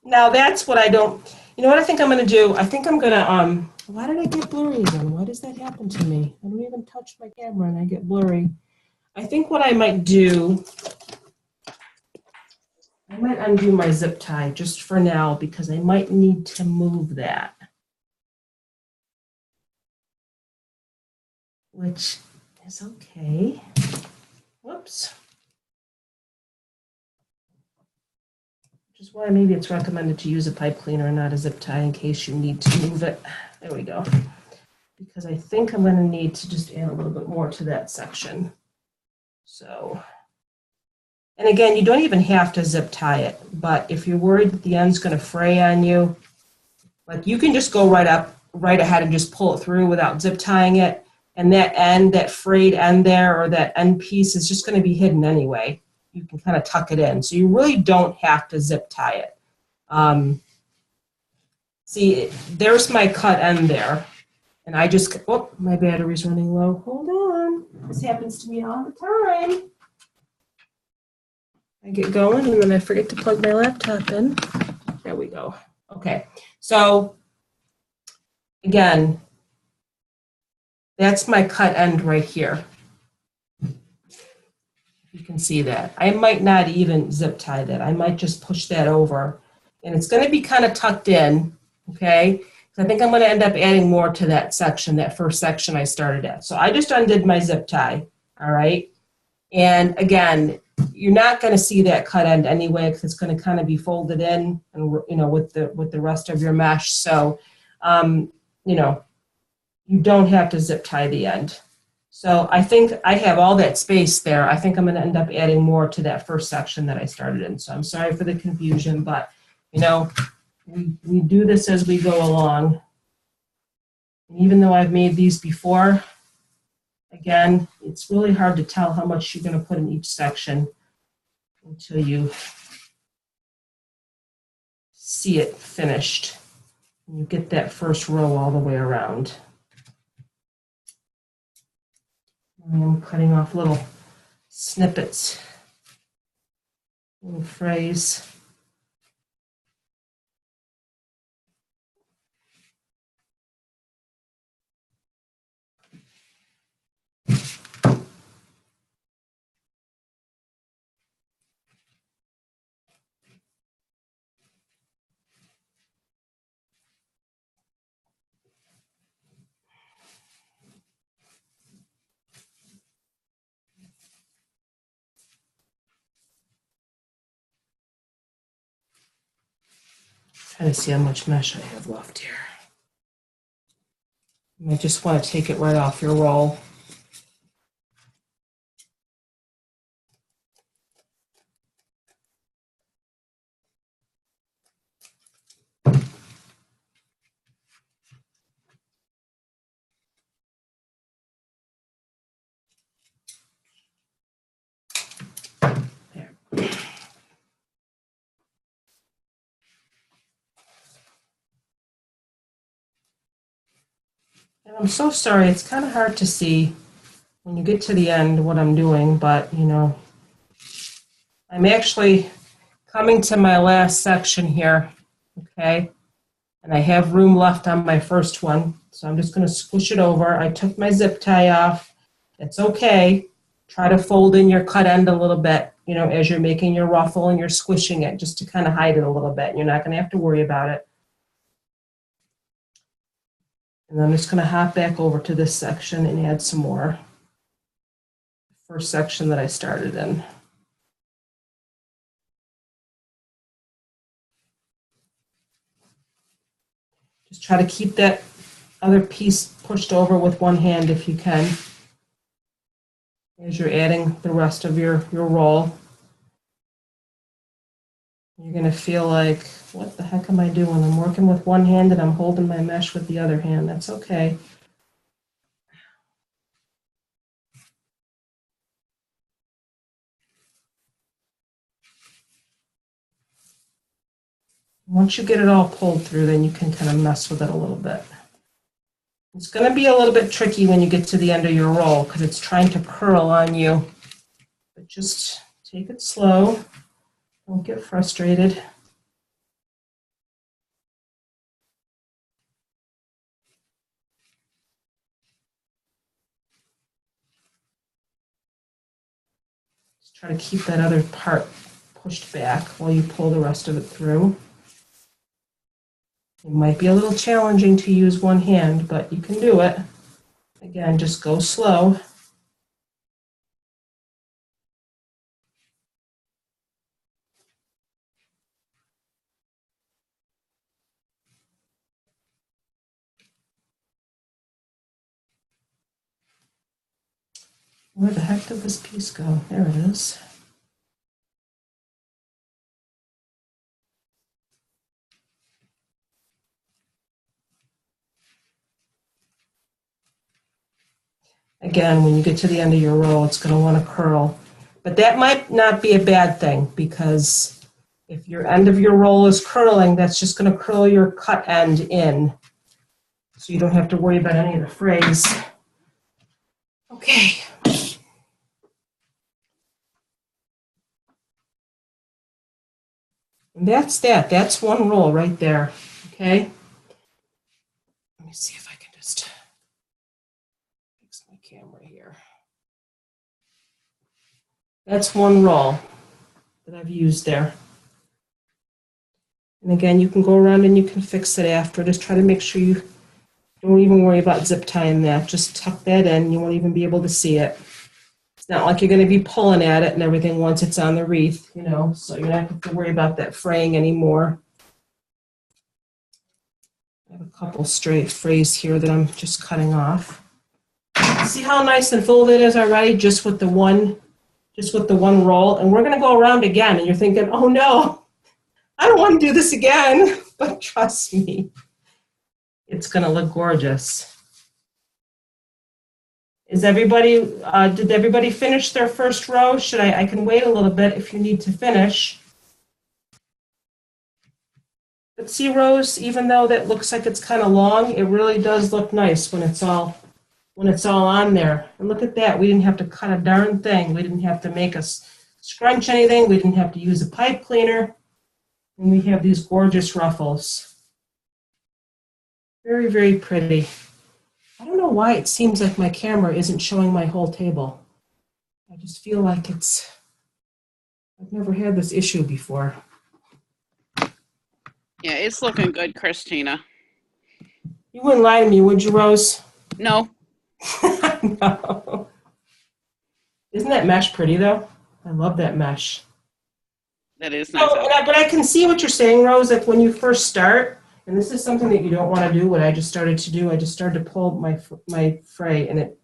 Speaker 1: Now that's what I don't, you know what I think I'm going to do? I think I'm going to, why did I get blurry again? Why does that happen to me? I don't even touch my camera and I get blurry. I think what I might do, I might undo my zip tie just for now because I might need to move that. Which is okay. Whoops. Which is why maybe it's recommended to use a pipe cleaner and not a zip tie in case you need to move it. There we go. Because I think I'm going to need to just add a little bit more to that section. So, and again, you don't even have to zip tie it, but if you're worried that the end's going to fray on you, like you can just go right ahead and just pull it through without zip tying it. And that end, that frayed end there, or that end piece is just going to be hidden anyway. You can kind of tuck it in. So you really don't have to zip tie it. See, there's my cut end there. And I just, oh, my battery's running low. Hold on. This happens to me all the time. I get going and then I forget to plug my laptop in. There we go. Okay, so again, that's my cut end right here. You can see that. I might not even zip tie that. I might just push that over. And it's going to be kind of tucked in, okay? So I think I'm going to end up adding more to that section, that first section I started at. So I just undid my zip tie, all right? And again, you're not going to see that cut end anyway because it's going to kind of be folded in and, you know, with the rest of your mesh. So, you know, you don't have to zip tie the end. So I think I have all that space there. I think I'm going to end up adding more to that first section that I started in. So I'm sorry for the confusion, but, you know, we do this as we go along. And even though I've made these before, again, it's really hard to tell how much you're going to put in each section until you see it finished. And you get that first row all the way around. I'm cutting off little snippets, little phrase. Trying to see how much mesh I have left here. You might just want to take it right off your roll. There. And I'm so sorry, it's kind of hard to see when you get to the end what I'm doing, but you know, I'm actually coming to my last section here, okay? And I have room left on my first one, so I'm just going to squish it over. I took my zip tie off. It's okay. Try to fold in your cut end a little bit, you know, as you're making your ruffle and you're squishing it, just to kind of hide it a little bit. You're not going to have to worry about it. And I'm just going to hop back over to this section and add some more. First section that I started in. Just try to keep that other piece pushed over with one hand if you can, as you're adding the rest of your roll. You're going to feel like, what the heck am I doing? I'm working with one hand and I'm holding my mesh with the other hand. That's okay. Once you get it all pulled through, then you can kind of mess with it a little bit. It's going to be a little bit tricky when you get to the end of your roll because it's trying to curl on you. But just take it slow. Don't get frustrated. Just try to keep that other part pushed back while you pull the rest of it through. It might be a little challenging to use one hand, but you can do it. Again, just go slow. Where the heck did this piece go? There it is. Again, when you get to the end of your roll, it's going to want to curl. But that might not be a bad thing because if your end of your roll is curling, that's just going to curl your cut end in. so you don't have to worry about any of the frays. Okay. And that's that. That's one roll right there. Okay. Let me see if I can just fix my camera here. That's one roll that I've used there. And again, you can go around and you can fix it after. Just try to make sure you don't even worry about zip tying that. Just tuck that in. You won't even be able to see it. It's not like you're going to be pulling at it and everything once it's on the wreath, you know, so you're not going to have to worry about that fraying anymore. I have a couple straight frays here that I'm just cutting off. See how nice and full it is already, just with the one roll? And we're going to go around again, and you're thinking, oh no, I don't want to do this again. But trust me, it's going to look gorgeous. Is everybody, did everybody finish their first row? I can wait a little bit if you need to finish. But see, Rose, even though that looks like it's kind of long, it really does look nice when it's all on there. And look at that, we didn't have to cut a darn thing. We didn't have to make us scrunch anything. We didn't have to use a pipe cleaner. And we have these gorgeous ruffles. Very, very pretty. I don't know why it seems like my camera isn't showing my whole table. I just feel like I've never had this issue before.
Speaker 6: Yeah, it's looking good, Christina.
Speaker 1: You wouldn't lie to me, would you, Rose?
Speaker 6: No.
Speaker 1: No. Isn't that mesh pretty, though? I love that mesh.
Speaker 6: That is nice.
Speaker 1: But I can see what you're saying, Rose, like when you first start, and this is something that you don't want to do, what I just started to do, I just started to pull my fray, and it,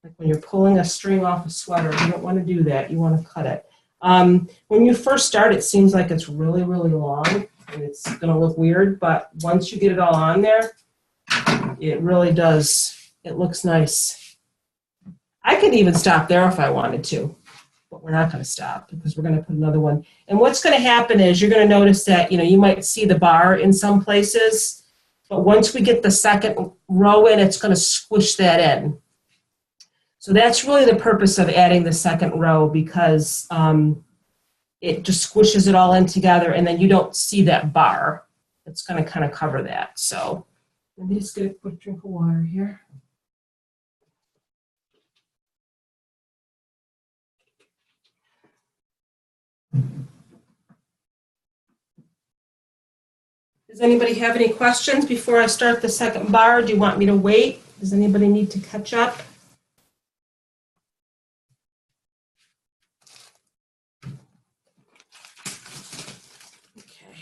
Speaker 1: like when you're pulling a string off a sweater, you don't want to do that. You want to cut it. When you first start, it seems like it's really, really long, and it's going to look weird, but once you get it all on there, it really does. It looks nice. I could even stop there if I wanted to, but we're not going to stop because we're going to put another one. And what's going to happen is you're going to notice that, you know, you might see the bar in some places, but once we get the second row in, it's going to squish that in. So that's really the purpose of adding the second row, because it just squishes it all in together, and then you don't see that bar. It's going to kind of cover that. So let me just get a quick drink of water here. Does anybody have any questions before I start the second bar? Do you want me to wait? Does anybody need to catch up? Okay.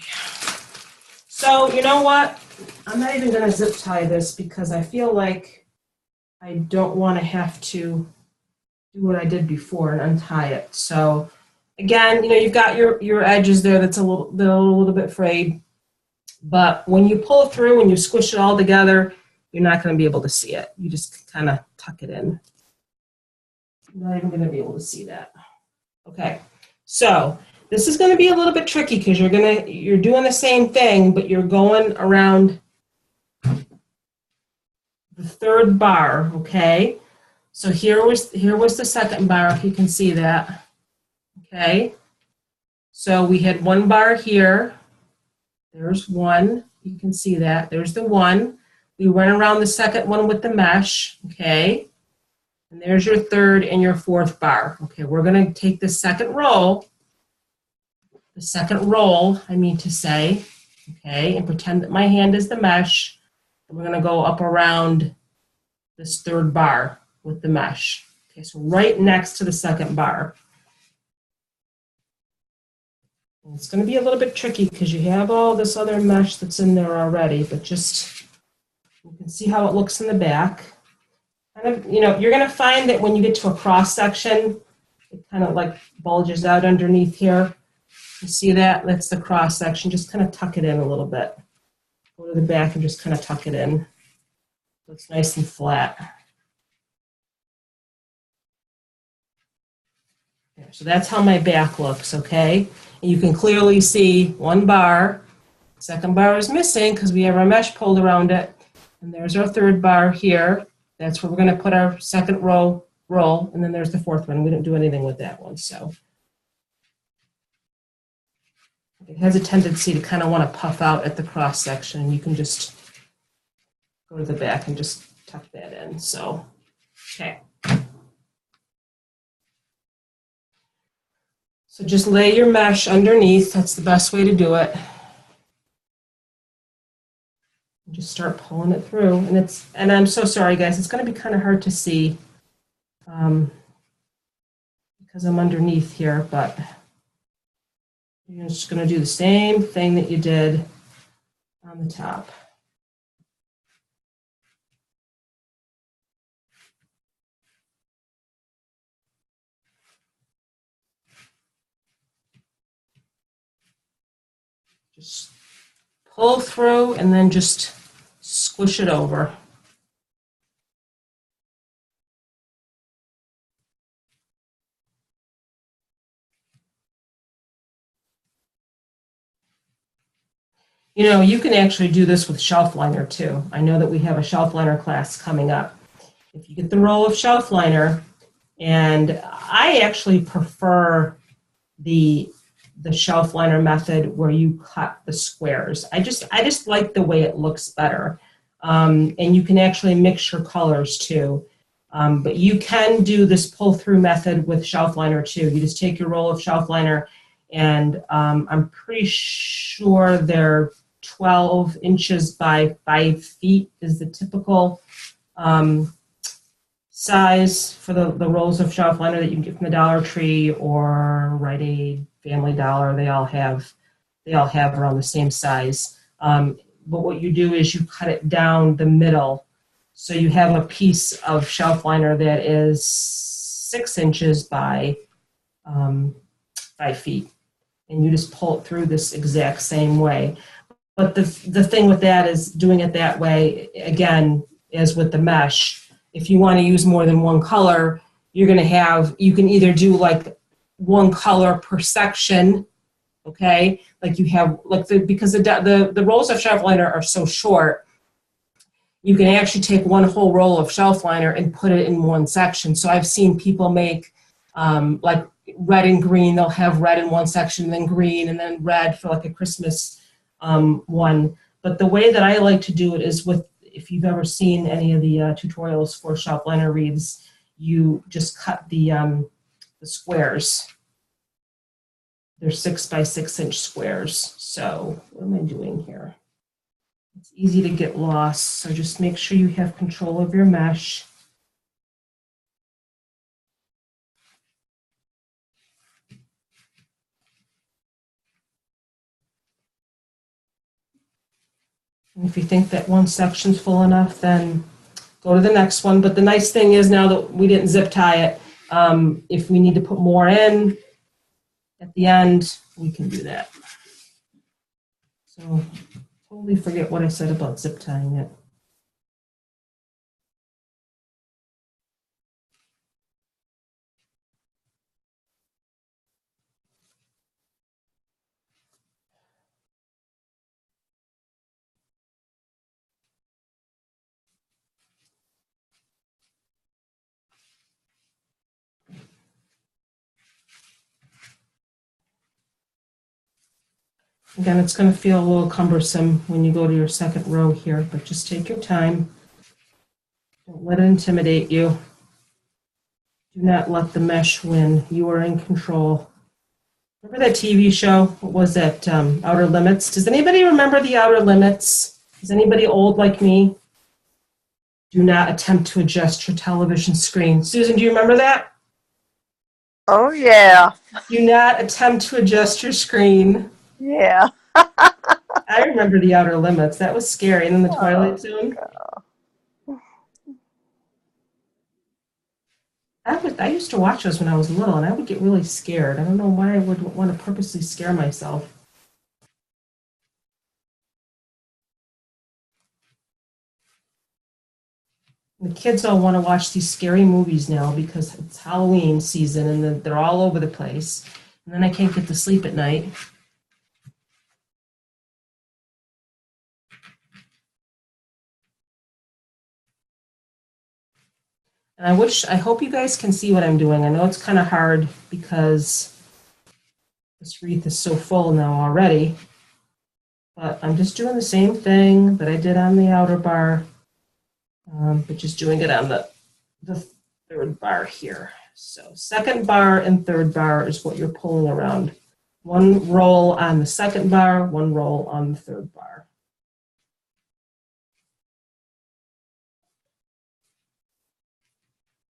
Speaker 1: So, you know what? I'm not even going to zip tie this because I feel like I don't want to have to do what I did before and untie it. So, again, you know, you've got your edges there that's a little bit frayed. But when you pull through and you squish it all together, you're not going to be able to see it. You just kind of tuck it in. You're not even going to be able to see that. Okay, so this is going to be a little bit tricky because you're doing the same thing, but you're going around the third bar. Okay, so here was the second bar, if you can see that. Okay, so we had one bar here. There's one, you can see that. There's the one. We went around the second one with the mesh, okay? And there's your third and your fourth bar. Okay, we're gonna take the second roll, I mean to say, okay, and pretend that my hand is the mesh. And we're gonna go up around this third bar with the mesh. Okay, so right next to the second bar. It's going to be a little bit tricky because you have all this other mesh that's in there already, but just, you can see how it looks in the back. Kind of, you know, you're going to find that when you get to a cross section, it kind of like bulges out underneath here. You see that? That's the cross section. Just kind of tuck it in a little bit. Go to the back and just kind of tuck it in. So it's nice and flat. So that's how my back looks, okay? And you can clearly see one bar. Second bar is missing because we have our mesh pulled around it. And there's our third bar here. That's where we're going to put our second row roll, and then there's the fourth one. We didn't do anything with that one, so. It has a tendency to kind of want to puff out at the cross section. You can just go to the back and just tuck that in, so, okay. So just lay your mesh underneath. That's the best way to do it. Just start pulling it through, and I'm so sorry, guys. It's going to be kind of hard to see because I'm underneath here, but you're just going to do the same thing that you did on the top. Just pull through and then just squish it over. You know, you can actually do this with shelf liner too. I know that we have a shelf liner class coming up. If you get the roll of shelf liner, and I actually prefer the shelf liner method where you cut the squares. I just like the way it looks better. And you can actually mix your colors too. But you can do this pull through method with shelf liner too. You just take your roll of shelf liner, and I'm pretty sure they're 12 inches by 5 feet is the typical size for the rolls of shelf liner that you can get from the Dollar Tree or Rite Aid, Family Dollar. They all have around the same size. But what you do is you cut it down the middle. So you have a piece of shelf liner that is 6 inches by 5 feet. And you just pull it through this exact same way. But the thing with that is doing it that way, again, as with the mesh, if you want to use more than one color, you can either do like one color per section, okay? Like you have, because the rolls of shelf liner are so short, you can actually take one whole roll of shelf liner and put it in one section. So I've seen people make like red and green. They'll have red in one section, then green, and then red for like a Christmas one. But the way that I like to do it is if you've ever seen any of the tutorials for shelf liner wreaths, you just cut the squares. They're 6 by 6 inch squares. So what am I doing here? It's easy to get lost, so just make sure you have control of your mesh. And if you think that one section's full enough, then go to the next one. But the nice thing is now that we didn't zip tie it, if we need to put more in at the end, we can do that. So totally forget what I said about zip tying it. Again, it's going to feel a little cumbersome when you go to your second row here, but just take your time. Don't let it intimidate you. Do not let the mesh win. You are in control. Remember that TV show? What was that? Outer Limits. Does anybody remember the Outer Limits? Is anybody old like me? Do not attempt to adjust your television screen. Susan, do you remember that?
Speaker 4: Oh, yeah.
Speaker 1: Do not attempt to adjust your screen.
Speaker 4: Yeah.
Speaker 1: I remember the Outer Limits. That was scary. And then the Twilight Zone. I used to watch those when I was little, and I would get really scared. I don't know why I would want to purposely scare myself. The kids all want to watch these scary movies now because it's Halloween season and they're all over the place. And then I can't get to sleep at night. And I hope you guys can see what I'm doing. I know it's kind of hard because this wreath is so full now already. But I'm just doing the same thing that I did on the outer bar, but just doing it on the third bar here. So second bar and third bar is what you're pulling around. One roll on the second bar, one roll on the third bar.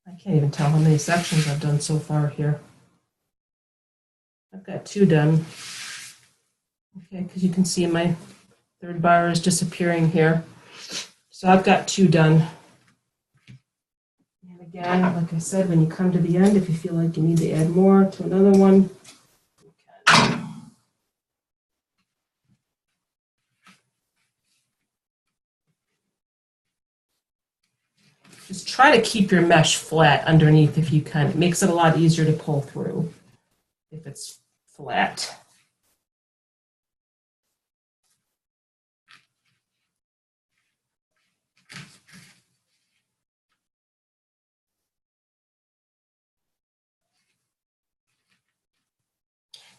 Speaker 1: I can't even tell how many sections I've done so far here. I've got 2 done. Okay, because you can see my third bar is disappearing here. So I've got 2 done. And again, like I said, when you come to the end, if you feel like you need to add more to another one, you can. Just try to keep your mesh flat underneath if you can. It makes it a lot easier to pull through if it's flat.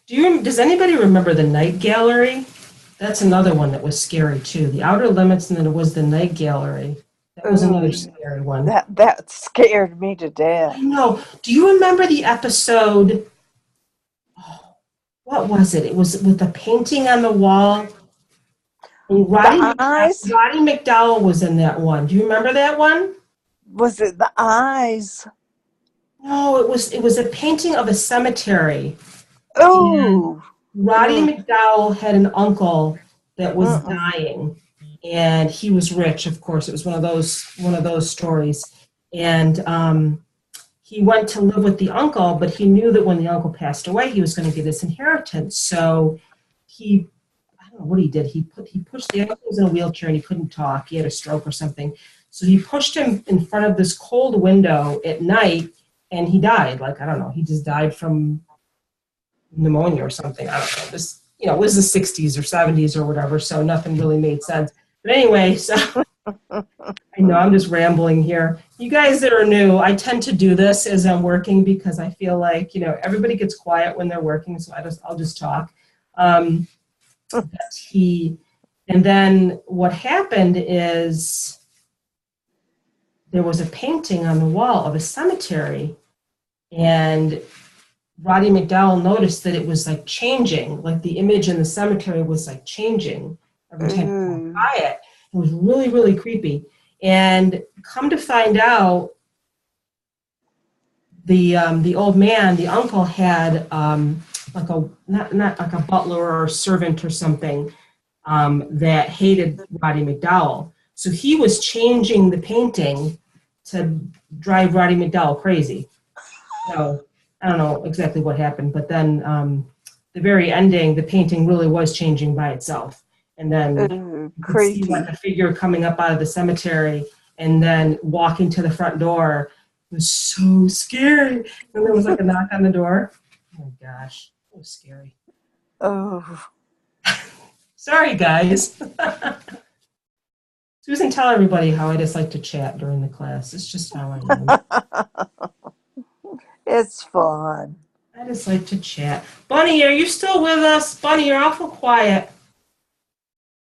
Speaker 1: Does anybody remember the Night Gallery? That's another one that was scary too. The Outer Limits, and then it was the Night Gallery. That was another
Speaker 4: Ooh,
Speaker 1: scary one.
Speaker 4: that scared me to death.
Speaker 1: I know. Do you remember the episode? Oh, what was it? It was with the painting on the wall. And
Speaker 4: The eyes?
Speaker 1: Roddy McDowell was in that one. Do you remember that one?
Speaker 4: Was it the eyes?
Speaker 1: No, it was a painting of a cemetery.
Speaker 4: Ooh.
Speaker 1: Roddy
Speaker 4: Mm.
Speaker 1: McDowell had an uncle that was
Speaker 4: Mm-mm.
Speaker 1: dying, and he was rich. Of course, it was one of those stories. And he went to live with the uncle, but he knew that when the uncle passed away, he was going to get his inheritance. So I don't know what he did. He pushed the uncle was in a wheelchair and he couldn't talk. He had a stroke or something. So he pushed him in front of this cold window at night, and he died. Like, I don't know, he just died from pneumonia or something. I don't know. This, it was the 60s or 70s or whatever, so nothing really made sense. But anyway, so I know I'm just rambling here. You guys that are new, I tend to do this as I'm working because I feel like, everybody gets quiet when they're working, so I'll just talk. And then what happened is there was a painting on the wall of a cemetery, and Roddy McDowell noticed that it was like changing, like the image in the cemetery was like changing every time you walked by it. It was really, really creepy. And come to find out, the old man, the uncle, had like not like a butler or a servant or something that hated Roddy McDowell. So he was changing the painting to drive Roddy McDowell crazy. So I don't know exactly what happened, but then the very ending, the painting really was changing by itself. And then you could see like a figure coming up out of the cemetery and then walking to the front door. It was so scary. And there was like a knock on the door. Oh my gosh, it was scary.
Speaker 4: Oh.
Speaker 1: Sorry, guys. Susan, tell everybody how I just like to chat during the class. It's just how I am.
Speaker 4: It's fun.
Speaker 1: I just like to chat. Bunny, are you still with us? Bunny, you're awful quiet.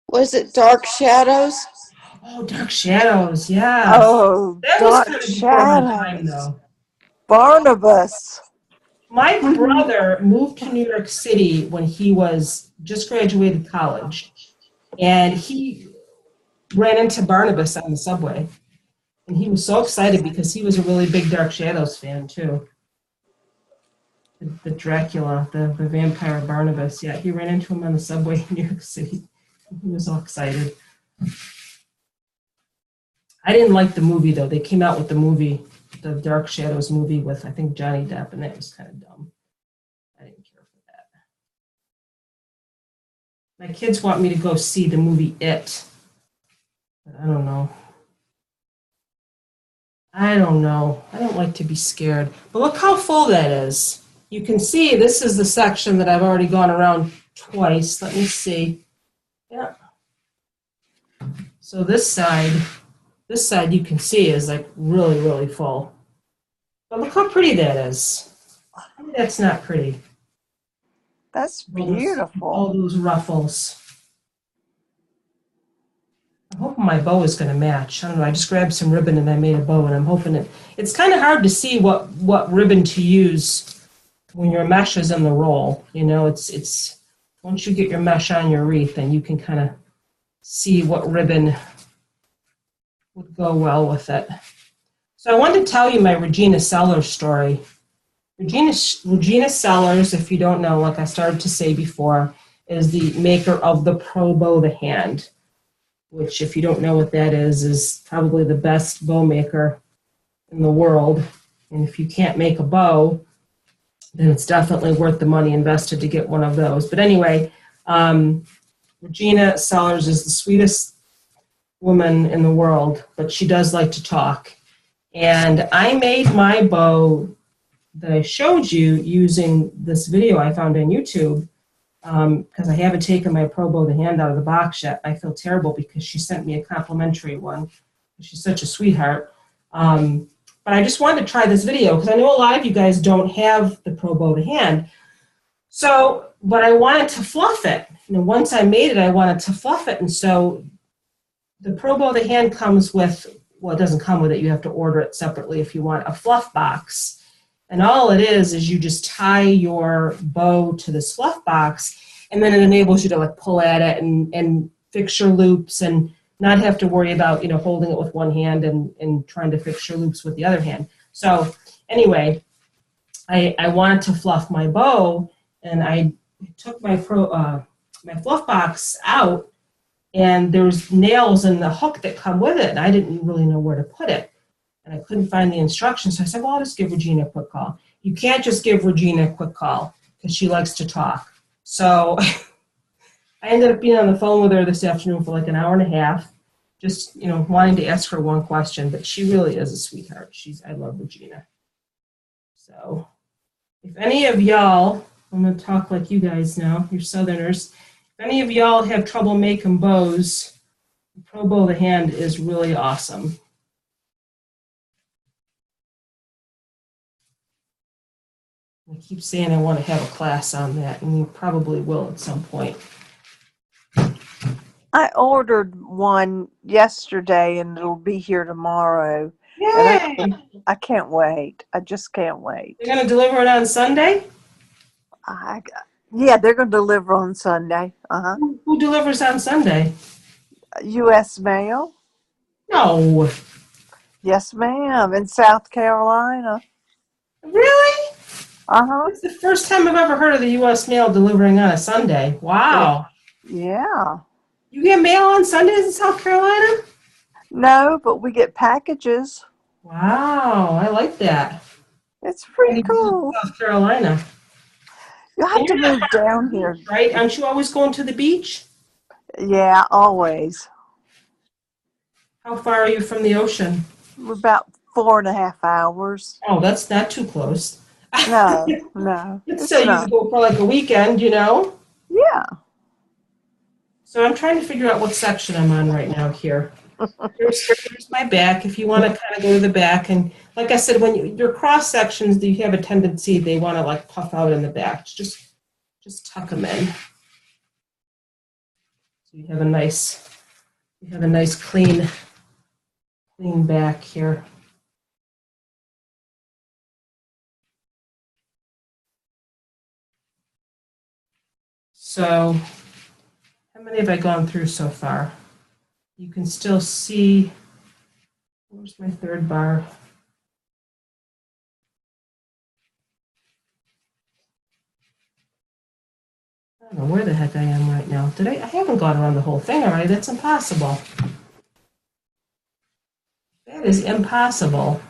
Speaker 5: Was it Dark Shadows?
Speaker 1: Oh, Dark Shadows, yeah.
Speaker 4: Oh,
Speaker 1: That
Speaker 4: Dark
Speaker 1: was kind of before my time,
Speaker 4: Shadows.
Speaker 1: though.
Speaker 4: Barnabas.
Speaker 1: My brother moved to New York City when he was just graduated college, and he ran into Barnabas on the subway. And he was so excited because he was a really big Dark Shadows fan, too. The Dracula, the vampire Barnabas. Yeah, he ran into him on the subway in New York City. He was all excited. I didn't like the movie, though. They came out with the movie, the Dark Shadows movie with, I think, Johnny Depp, and that was kind of dumb. I didn't care for that. My kids want me to go see the movie It. But I don't know. I don't like to be scared. But look how full that is. You can see this is the section that I've already gone around twice. Let me see. Yeah. So this side you can see is like really, really full. But look how pretty that is. That's not pretty.
Speaker 4: That's
Speaker 1: All
Speaker 4: beautiful.
Speaker 1: those ruffles. I'm hoping my bow is going to match. I don't know. I just grabbed some ribbon and I made a bow, and I'm hoping it's kind of hard to see what ribbon to use when your mesh is in the roll. You know, it's once you get your mesh on your wreath, then you can kind of see what ribbon would go well with it. So I wanted to tell you my Regina Sellers story. Regina Sellers, if you don't know, like I started to say before, is the maker of the Pro Bow the Hand, which, if you don't know what that is probably the best bow maker in the world. And if you can't make a bow, then it's definitely worth the money invested to get one of those. But anyway, Regina Sellers is the sweetest woman in the world, but she does like to talk. And I made my bow that I showed you using this video I found on YouTube, because I haven't taken my Pro Bow the Hand out of the box yet. I feel terrible because she sent me a complimentary one. She's such a sweetheart. But I just wanted to try this video because I know a lot of you guys don't have the Pro Bow the Hand. So, but I wanted to fluff it. You know, once I made it, I wanted to fluff it. And so the Pro Bow the Hand comes with, well, it doesn't come with it. You have to order it separately if you want a fluff box. And all it is you just tie your bow to this fluff box, and then it enables you to like pull at it and fix your loops and not have to worry about, you know, holding it with one hand and trying to fix your loops with the other hand. So anyway, I wanted to fluff my bow, and I took my fluff box out, and there's nails in the hook that come with it, and I didn't really know where to put it. And I couldn't find the instructions, so I said, well, I'll just give Regina a quick call. You can't just give Regina a quick call because she likes to talk. So I ended up being on the phone with her this afternoon for like an hour and a half, just, you know, wanting to ask her one question, but she really is a sweetheart. I love Regina. So if any of y'all, I'm going to talk like you guys now, you're Southerners, if any of y'all have trouble making bows, Pro Bow the Hand is really awesome. I keep saying I want to have a class on that, and we probably will at some point.
Speaker 4: I ordered one yesterday and it'll be here tomorrow.
Speaker 1: Yay!
Speaker 4: And I can't wait. I just can't wait.
Speaker 1: They're going to deliver it on Sunday?
Speaker 4: Yeah, they're going to deliver on Sunday. Uh-huh.
Speaker 1: Who delivers on Sunday?
Speaker 4: U.S. mail.
Speaker 1: No.
Speaker 4: Yes, ma'am. In South Carolina.
Speaker 1: Really?
Speaker 4: Uh-huh.
Speaker 1: It's the first time I've ever heard of the U.S. mail delivering on a Sunday. Wow.
Speaker 4: Yeah.
Speaker 1: You get mail on Sundays in South Carolina?
Speaker 4: No, but we get packages.
Speaker 1: Wow, I like that.
Speaker 4: It's pretty cool.
Speaker 1: South Carolina.
Speaker 4: You'll have to move down here.
Speaker 1: Right? Aren't you always going to the beach?
Speaker 4: Yeah, always.
Speaker 1: How far are you from the ocean?
Speaker 4: We're about 4.5 hours.
Speaker 1: Oh, that's not too close.
Speaker 4: No, no.
Speaker 1: Let's say you go for like a weekend, you know?
Speaker 4: Yeah.
Speaker 1: So I'm trying to figure out what section I'm on right now here. Here's my back. If you want to kind of go to the back, and like I said, when your cross sections, you have a tendency they want to like puff out in the back. Just tuck them in. So you have a nice clean back here. So how many have I gone through so far? You can still see, where's my third bar? I don't know where the heck I am right now. I haven't gone around the whole thing already. That's impossible. That is impossible.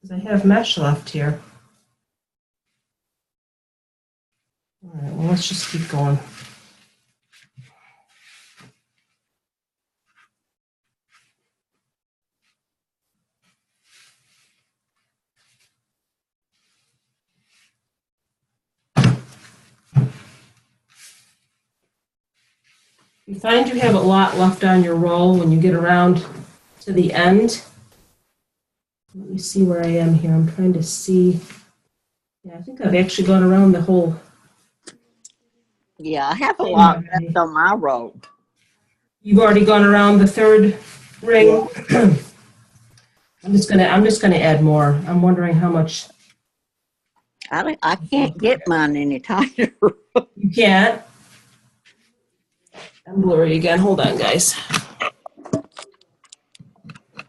Speaker 1: Because I have mesh left here. All right, well, let's just keep going. You find you have a lot left on your roll when you get around to the end. Let me see where I am here. I'm trying to see. Yeah, I think I've actually gone around the whole
Speaker 2: Yeah, I have a
Speaker 1: thing
Speaker 2: lot left
Speaker 1: already.
Speaker 2: on my roll.
Speaker 1: You've already gone around the third
Speaker 2: Yeah.
Speaker 1: ring. I'm just gonna add more. I'm wondering how much.
Speaker 2: I can't get mine any tighter.
Speaker 1: You can't. I'm blurry again. Hold on, guys.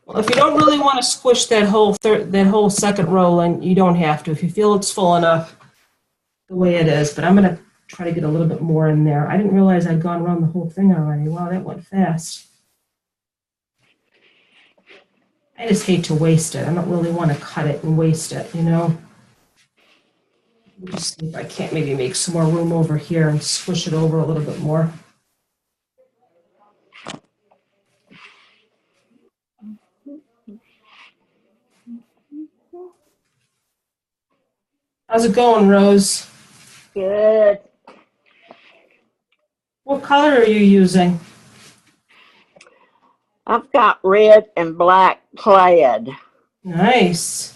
Speaker 1: Well, if you don't really want to squish that whole second row, then you don't have to. If you feel it's full enough, the way it is. But I'm gonna try to get a little bit more in there. I didn't realize I'd gone around the whole thing already. Wow, that went fast. I just hate to waste it. I don't really want to cut it and waste it, you know? Let me just see if I can't maybe make some more room over here and squish it over a little bit more. How's it going, Rose?
Speaker 2: Good.
Speaker 1: What color are you using?
Speaker 2: I've got red and black plaid.
Speaker 1: Nice.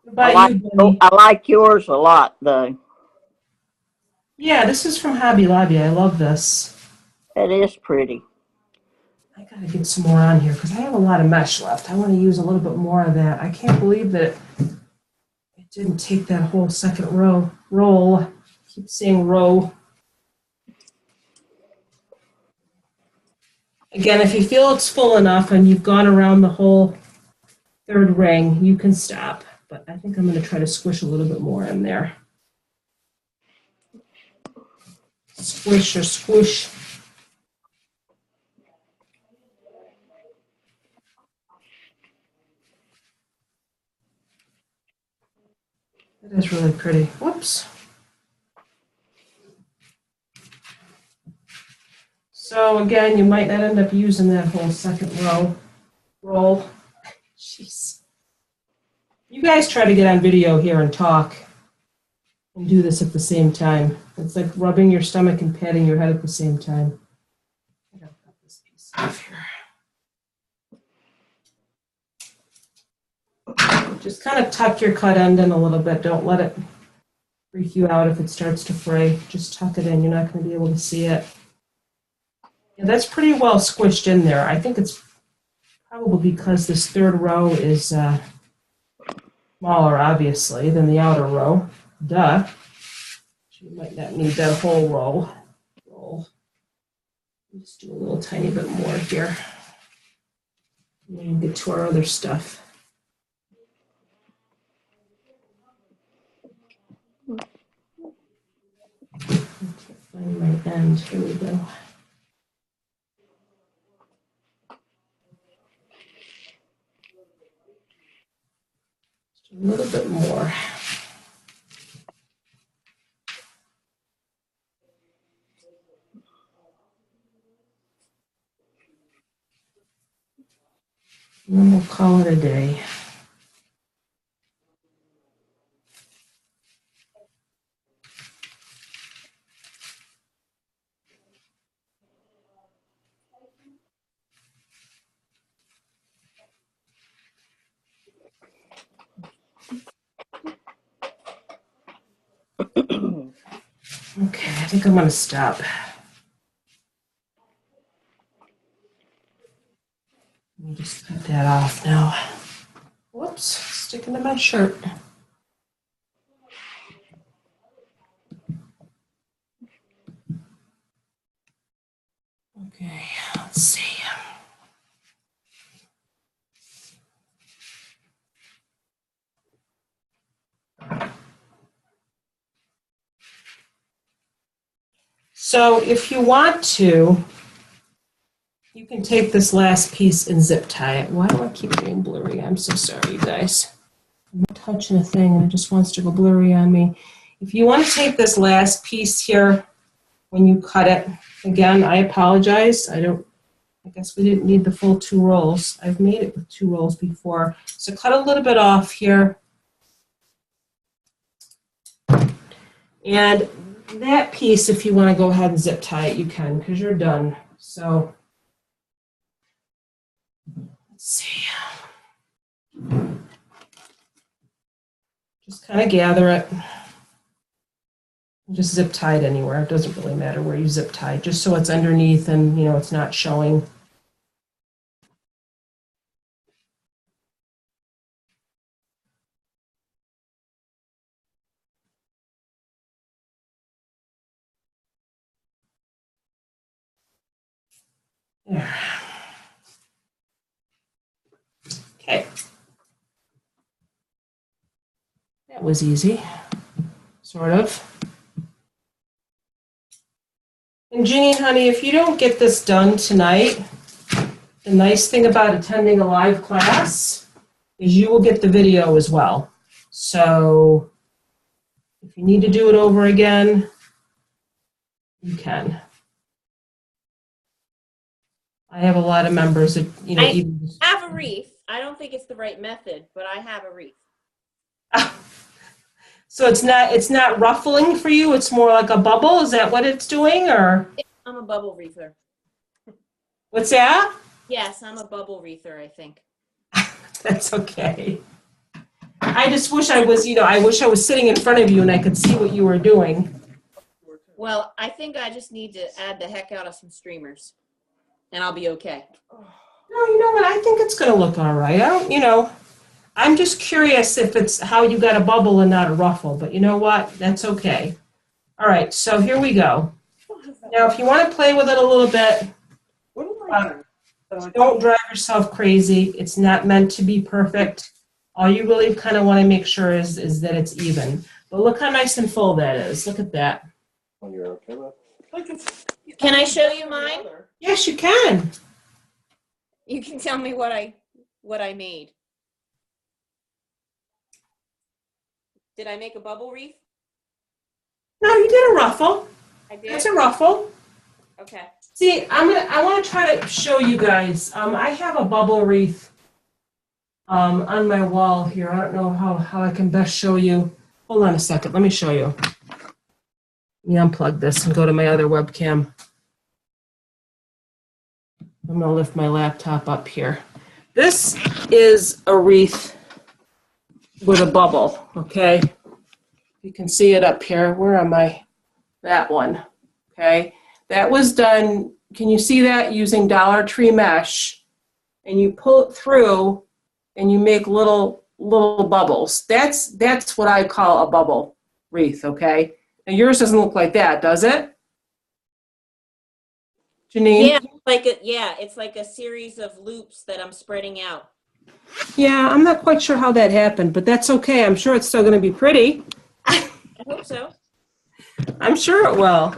Speaker 1: What
Speaker 2: I
Speaker 1: about
Speaker 2: like
Speaker 1: you, Bunny?
Speaker 2: I like yours a lot though.
Speaker 1: Yeah, this is from Hobby Lobby. I love this.
Speaker 2: It is pretty.
Speaker 1: I gotta get some more on here because I have a lot of mesh left. I want to use a little bit more of that. I can't believe that it didn't take that whole second roll. I keep saying row. Again, if you feel it's full enough and you've gone around the whole third ring, you can stop. But I think I'm going to try to squish a little bit more in there. Squish or squish. That is really pretty. Whoops. So again, you might not end up using that whole second roll. Jeez. You guys try to get on video here and talk and do this at the same time. It's like rubbing your stomach and patting your head at the same time. I gotta cut this piece off here. Just kind of tuck your cut end in a little bit. Don't let it freak you out if it starts to fray. Just tuck it in. You're not going to be able to see it. Yeah, that's pretty well squished in there. I think it's probably because this third row is smaller, obviously, than the outer row. Duh. You might not need that whole roll. Let's do a little tiny bit more here. And get to our other stuff. I can't find my end. Here we go. Just a little bit more. And then we'll call it a day. Okay, I think I'm going to stop. Let me just cut that off now. Whoops, sticking to my shirt. Okay, let's see. So if you want to, you can take this last piece and zip tie it. Why do I keep getting blurry? I'm so sorry, you guys. I'm touching a thing and it just wants to go blurry on me. If you want to take this last piece here when you cut it, again, I apologize. I guess we didn't need the full 2 rolls. I've made it with 2 rolls before. So cut a little bit off here. And that piece, if you want to go ahead and zip tie it, you can, because you're done. So Let's see. Just kind of gather it. Just zip tie it anywhere. It doesn't really matter where you zip tie, just so it's underneath and you know it's not showing. There. Okay. That was easy, sort of. And Jeannie, honey, if you don't get this done tonight, the nice thing about attending a live class is you will get the video as well. So if you need to do it over again, you can. I have a lot of members that, you know,
Speaker 3: I have a wreath. I don't think it's the right method, but I have a wreath.
Speaker 1: So it's not ruffling for you, it's more like a bubble? Is that what it's doing, or?
Speaker 3: I'm a bubble wreather.
Speaker 1: What's that?
Speaker 3: Yes, I'm a bubble wreather, I think.
Speaker 1: That's okay. I just wish I was, you know, I wish I was sitting in front of you and I could see what you were doing.
Speaker 3: Well, I think I just need to add the heck out of some streamers, and I'll be okay.
Speaker 1: No, you know what? I think it's going to look all right. I don't, you know, I'm just curious if it's how you got a bubble and not a ruffle, but you know what? That's okay. All right, so here we go. Now, if you want to play with it a little bit,
Speaker 7: What am I doing?
Speaker 1: don't drive yourself crazy. It's not meant to be perfect. All you really kind of want to make sure is that it's even. But look how nice and full that is. Look at that.
Speaker 7: When you're okay with it.
Speaker 3: Can I show you mine?
Speaker 1: Yes, you can.
Speaker 3: You can tell me what I made. Did I make a bubble wreath?
Speaker 1: No, you did a ruffle.
Speaker 3: I did.
Speaker 1: That's a ruffle.
Speaker 3: Okay.
Speaker 1: See, I want to try to show you guys. I have a bubble wreath on my wall here. I don't know how I can best show you. Hold on a second. Let me show you. Let me unplug this and go to my other webcam. I'm going to lift my laptop up here. This is a wreath with a bubble, okay? You can see it up here. Where am I? That one, okay? That was done, can you see that? Using Dollar Tree mesh. And you pull it through and you make little bubbles. That's what I call a bubble wreath, okay? Now yours doesn't look like that, does it? Janine?
Speaker 3: Yeah, it's like a series of loops that I'm spreading out.
Speaker 1: Yeah, I'm not quite sure how that happened, but that's okay. I'm sure it's still going to be pretty.
Speaker 3: I hope so.
Speaker 1: I'm sure it will.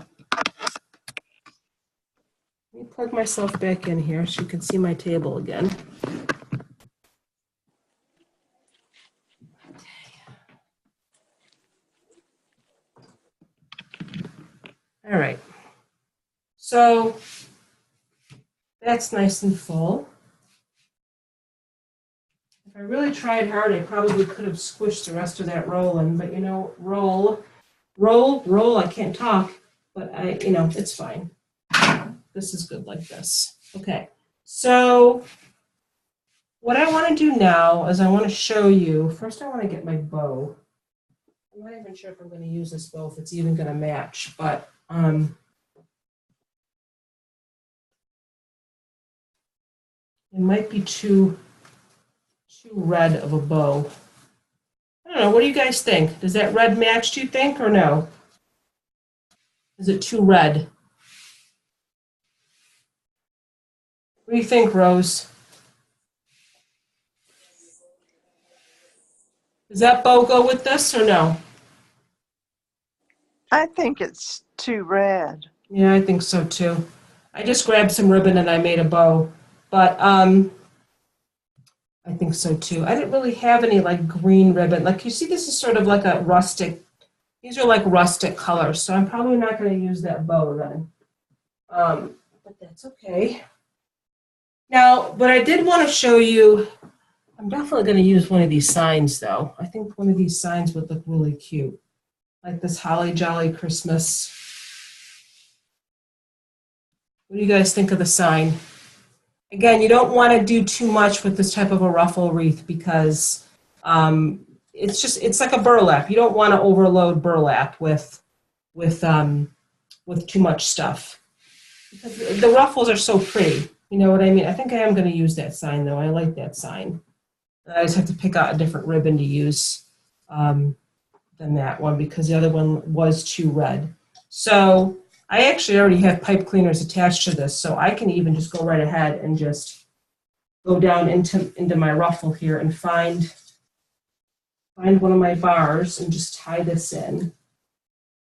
Speaker 1: Let me plug myself back in here so you can see my table again. All right. So that's nice and full. If I really tried hard, I probably could have squished the rest of that roll in, but you know, roll, I can't talk, but it's fine. This is good like this. Okay, so what I want to do now is I want to show you, first I want to get my bow. I'm not even sure if I'm going to use this bow, if it's even going to match, but it might be too red of a bow. I don't know, what do you guys think? Does that red match, do you think, or no? Is it too red? What do you think, Rose? Does that bow go with this or no?
Speaker 4: I think it's too red.
Speaker 1: Yeah, I think so too. I just grabbed some ribbon and I made a bow, but I think so too. I didn't really have any like green ribbon. Like you see, this is sort of like a rustic, these are like rustic colors, so I'm probably not going to use that bow then. But that's okay. Now, what I did want to show you, I'm definitely going to use one of these signs though. I think one of these signs would look really cute. Like this Holly Jolly Christmas. What do you guys think of the sign? Again, you don't want to do too much with this type of a ruffle wreath because it's like a burlap. You don't want to overload burlap with too much stuff. Because the ruffles are so pretty. You know what I mean? I think I am going to use that sign though. I like that sign. I just have to pick out a different ribbon to use than that one because the other one was too red. So I actually already have pipe cleaners attached to this, so I can even just go right ahead and just go down into my ruffle here and find one of my bars and just tie this in.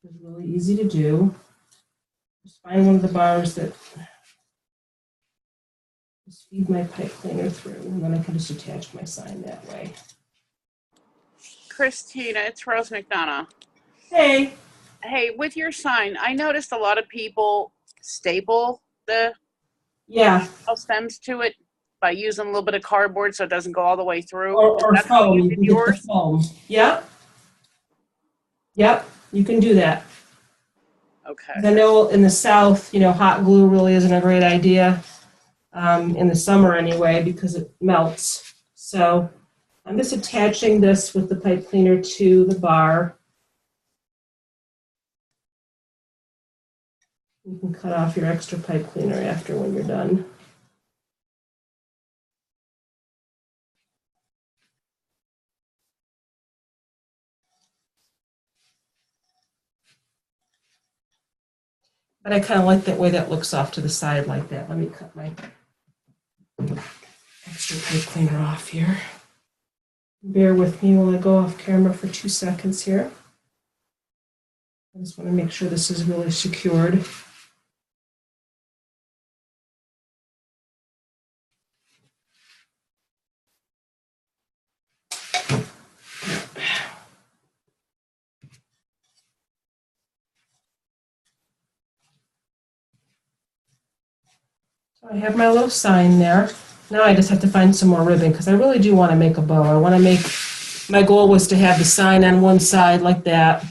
Speaker 1: It's really easy to do. Just find one of the bars that just feed my pipe cleaner through, and then I can just attach my sign that way.
Speaker 6: Christina, it's Rose McDonough.
Speaker 1: Hey.
Speaker 6: Hey, with your sign, I noticed a lot of people staple the
Speaker 1: Yeah.
Speaker 6: stems to it by using a little bit of cardboard so it doesn't go all the way through.
Speaker 1: Or
Speaker 6: Is that how
Speaker 1: foam.
Speaker 6: you
Speaker 1: You
Speaker 6: did
Speaker 1: can get the
Speaker 6: yours?
Speaker 1: foam. Yep. Yep. You can do that.
Speaker 6: Okay.
Speaker 1: I know in the South, hot glue really isn't a great idea in the summer anyway because it melts. So I'm just attaching this with the pipe cleaner to the bar. You can cut off your extra pipe cleaner after when you're done. But I kind of like that way that looks off to the side like that. Let me cut my extra pipe cleaner off here. Bear with me while I go off camera for 2 seconds here. I just want to make sure this is really secured. So I have my little sign there. Now I just have to find some more ribbon because I really do want to make a bow. I want to make, my goal was to have the sign on one side like that,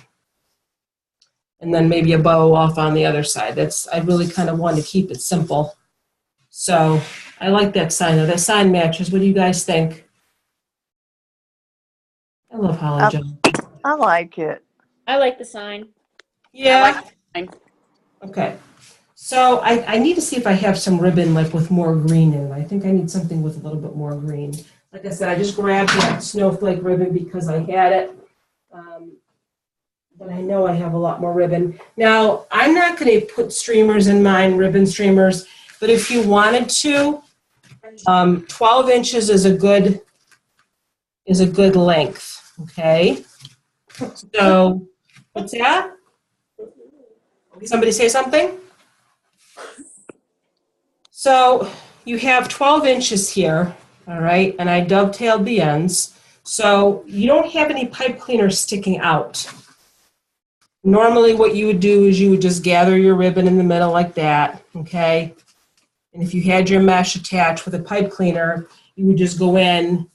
Speaker 1: and then maybe a bow off on the other side. I really kind of want to keep it simple. So I like that sign. That sign matches. What do you guys think? I love Holly John.
Speaker 4: I like it.
Speaker 3: I like the sign.
Speaker 6: I like
Speaker 1: Yeah.
Speaker 6: mine.
Speaker 1: Okay. So I need to see if I have some ribbon like with more green in it. I think I need something with a little bit more green. Like I said, I just grabbed that snowflake ribbon because I had it. But I know I have a lot more ribbon. Now, I'm not going to put streamers in mine, ribbon streamers, but if you wanted to, 12 inches is a good length, okay? So, what's that? Somebody say something? So, you have 12 inches here, all right, and I dovetailed the ends. So, you don't have any pipe cleaner sticking out. Normally what you would do is you would just gather your ribbon in the middle like that, okay? And if you had your mesh attached with a pipe cleaner, you would just go in,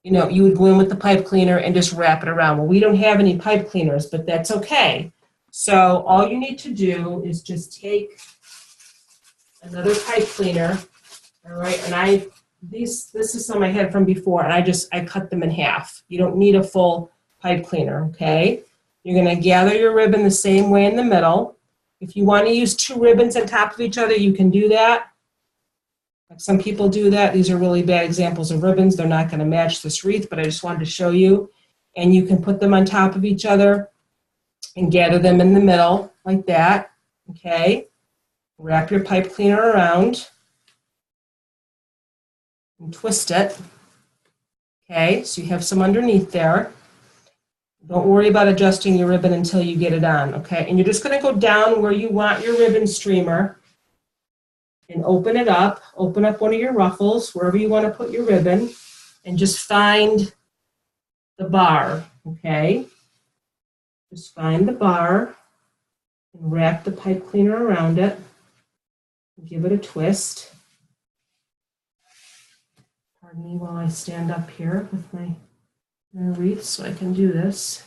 Speaker 1: you would go in with the pipe cleaner and just wrap it around. Well, we don't have any pipe cleaners, but that's okay. So all you need to do is just take another pipe cleaner, all right? And this is some I had from before, and I cut them in half. You don't need a full pipe cleaner, okay? You're going to gather your ribbon the same way in the middle. If you want to use 2 ribbons on top of each other, you can do that. Like some people do that. These are really bad examples of ribbons. They're not going to match this wreath, but I just wanted to show you. And you can put them on top of each other and gather them in the middle like that, okay? Wrap your pipe cleaner around and twist it, okay? So you have some underneath there. Don't worry about adjusting your ribbon until you get it on, okay? And you're just going to go down where you want your ribbon streamer and open it up. Open up one of your ruffles, wherever you want to put your ribbon, and just find the bar, okay? Just find the bar and wrap the pipe cleaner around it. Give it a twist. Pardon me while I stand up here with my wreath so I can do this.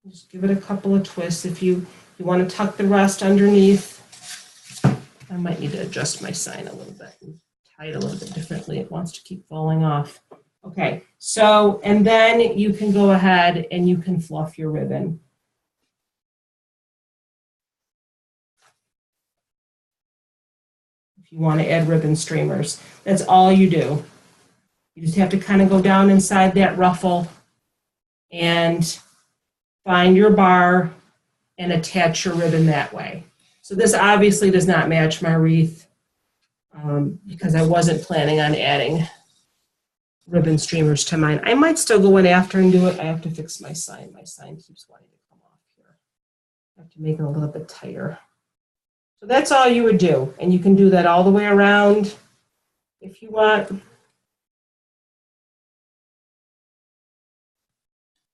Speaker 1: Just give it a couple of twists. If you You want to tuck the rest underneath. I might need to adjust my sign a little bit and tie it a little bit differently. It wants to keep falling off. Okay, so, and then you can go ahead and you can fluff your ribbon. If you want to add ribbon streamers, that's all you do. You just have to kind of go down inside that ruffle and find your bar and attach your ribbon that way. So this obviously does not match my wreath because I wasn't planning on adding ribbon streamers to mine. I might still go in after and do it. I have to fix my sign. My sign keeps wanting to come off here. I have to make it a little bit tighter. So that's all you would do. And you can do that all the way around if you want.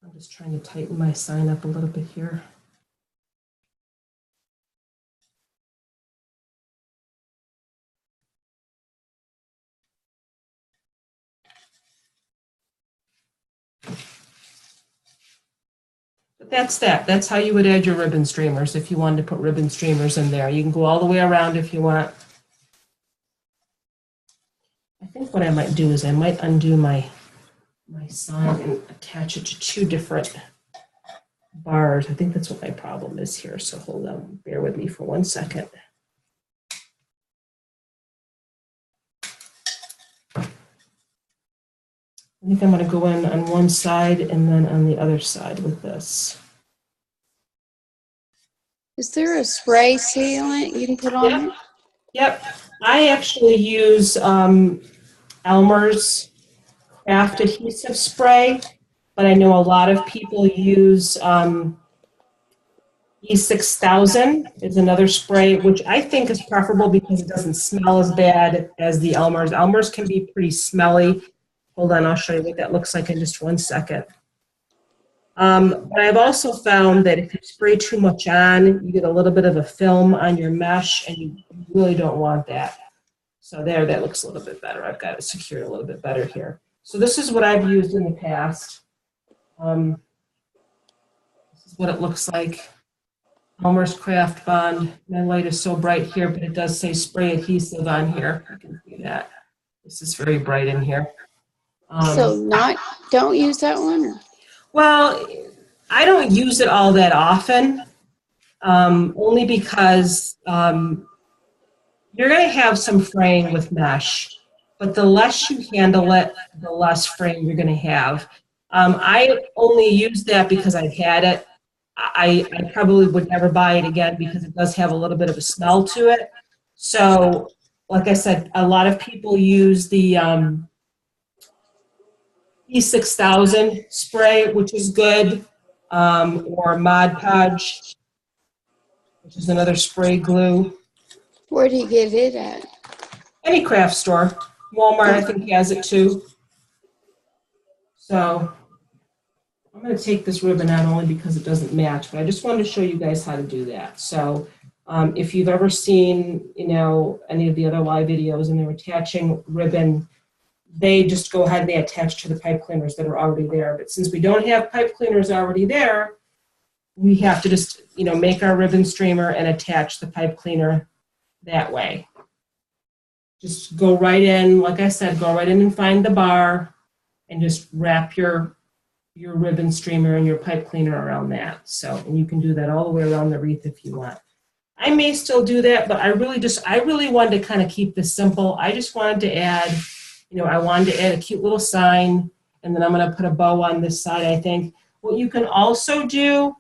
Speaker 1: I'm just trying to tighten my sign up a little bit here. But that's that. That's how you would add your ribbon streamers if you wanted to put ribbon streamers in there. You can go all the way around if you want. I think what I might do is I might undo my sign and attach it to two different bars. I think that's what my problem is here. So hold on, bear with me for 1 second. I think I'm going to go in on one side and then on the other side with this.
Speaker 5: Is there a spray sealant you can put on it?
Speaker 1: Yep. I actually use Elmer's craft adhesive spray, but I know a lot of people use E6000 is another spray, which I think is preferable because it doesn't smell as bad as the Elmer's. Elmer's can be pretty smelly. Hold on, I'll show you what that looks like in just 1 second. But I've also found that if you spray too much on, you get a little bit of a film on your mesh, and you really don't want that. So there, that looks a little bit better. I've got it secured a little bit better here. So this is what I've used in the past. This is what it looks like. Elmer's Craft Bond. My light is so bright here, but it does say spray adhesive on here. You can see that. This is very bright in here.
Speaker 5: So don't use that one? Or?
Speaker 1: Well, I don't use it all that often, only because you're going to have some fraying with mesh, but the less you handle it, the less fraying you're going to have. I only use that because I've had it. I probably would never buy it again because it does have a little bit of a smell to it. So, like I said, a lot of people use the E6000 spray, which is good, or Mod Podge, which is another spray glue.
Speaker 5: Where do you get it at?
Speaker 1: Any craft store. Walmart, I think, has it too. So I'm going to take this ribbon out only because it doesn't match, but I just wanted to show you guys how to do that. So if you've ever seen, any of the other live videos and they're attaching ribbon, they just go ahead and they attach to the pipe cleaners that are already there. But since we don't have pipe cleaners already there, we have to just, make our ribbon streamer and attach the pipe cleaner that way. Just go right in, like I said, go right in and find the bar and just wrap your ribbon streamer and your pipe cleaner around that. So, and you can do that all the way around the wreath if you want. I may still do that, but I really wanted to kind of keep this simple. I just wanted to add, I wanted to add a cute little sign, and then I'm going to put a bow on this side, I think. What you can also do,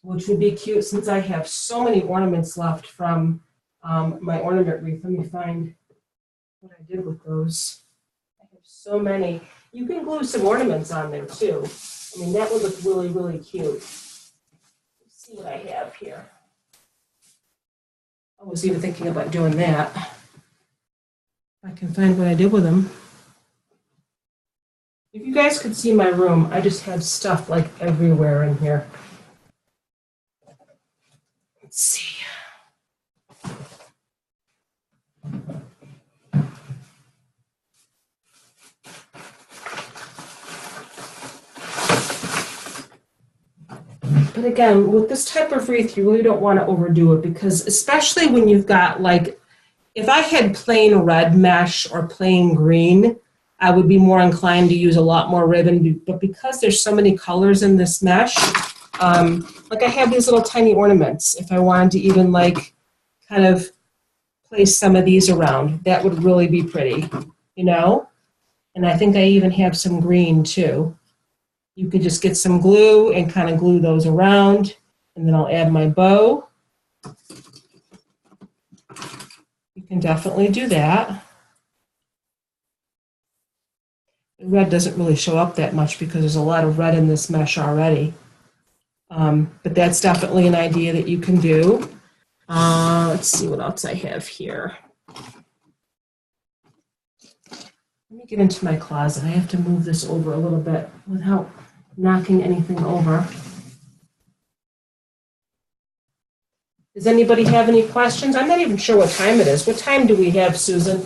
Speaker 1: which would be cute since I have so many ornaments left from my ornament wreath. Let me find what I did with those. I have so many. You can glue some ornaments on there too. I mean, that would look really, really cute. Let's see what I have here. I was even thinking about doing that. If I can find what I did with them. If you guys could see my room, I just have stuff like everywhere in here. Let's see. But again, with this type of wreath, you really don't want to overdo it because especially when you've got like, if I had plain red mesh or plain green, I would be more inclined to use a lot more ribbon. But because there's so many colors in this mesh, like I have these little tiny ornaments. If I wanted to even like kind of place some of these around, that would really be pretty, you know? And I think I even have some green too. You could just get some glue and kind of glue those around, and then I'll add my bow. You can definitely do that. The red doesn't really show up that much because there's a lot of red in this mesh already. But that's definitely an idea that you can do. Let's see what else I have here. Let me get into my closet. I have to move this over a little bit without knocking anything over. Does anybody have any questions? I'm not even sure what time it is. What time do we have, Susan?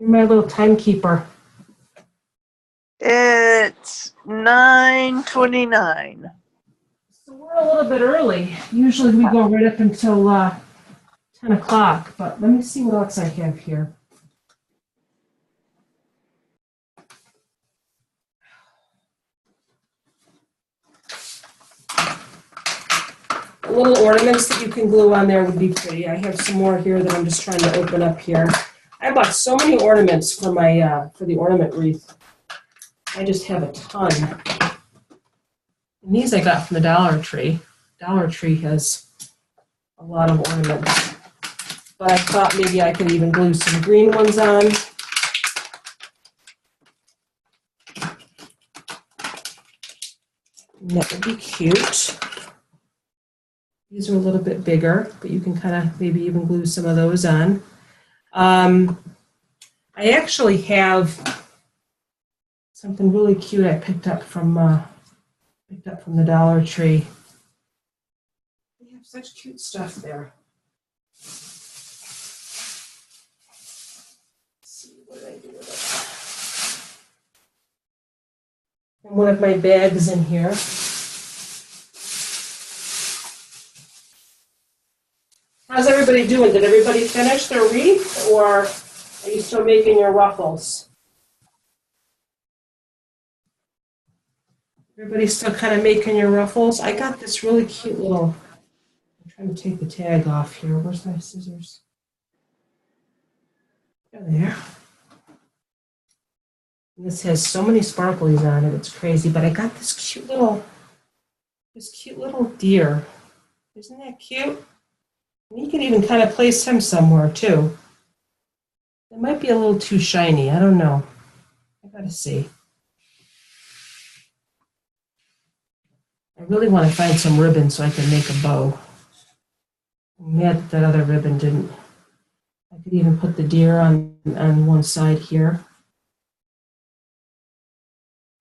Speaker 1: You're my little timekeeper.
Speaker 4: It's 9:29.
Speaker 1: So we're a little bit early. Usually we go right up until 10 o'clock, but let me see what else I have here. Little ornaments that you can glue on there would be pretty. I have some more here that I'm just trying to open up here. I bought so many ornaments for my for the ornament wreath. I just have a ton. And these I got from the Dollar Tree. Dollar Tree has a lot of ornaments. But I thought maybe I could even glue some green ones on. And that would be cute. These are a little bit bigger, but you can kind of maybe even glue some of those on. I actually have something really cute I picked up from the Dollar Tree. They have such cute stuff there. Let's see what I do with it. And one of my bags in here. How's everybody doing? Did everybody finish their wreath, or are you still making your ruffles? Everybody's still kind of making your ruffles? I got this really cute little, I'm trying to take the tag off here. Where's my scissors? There. And this has so many sparklies on it, it's crazy, but I got this cute little deer. Isn't that cute? And you can even kind of place him somewhere too. It might be a little too shiny. I don't know. I gotta see. I really want to find some ribbon so I can make a bow. I'm mad that other ribbon didn't. I could even put the deer on one side here.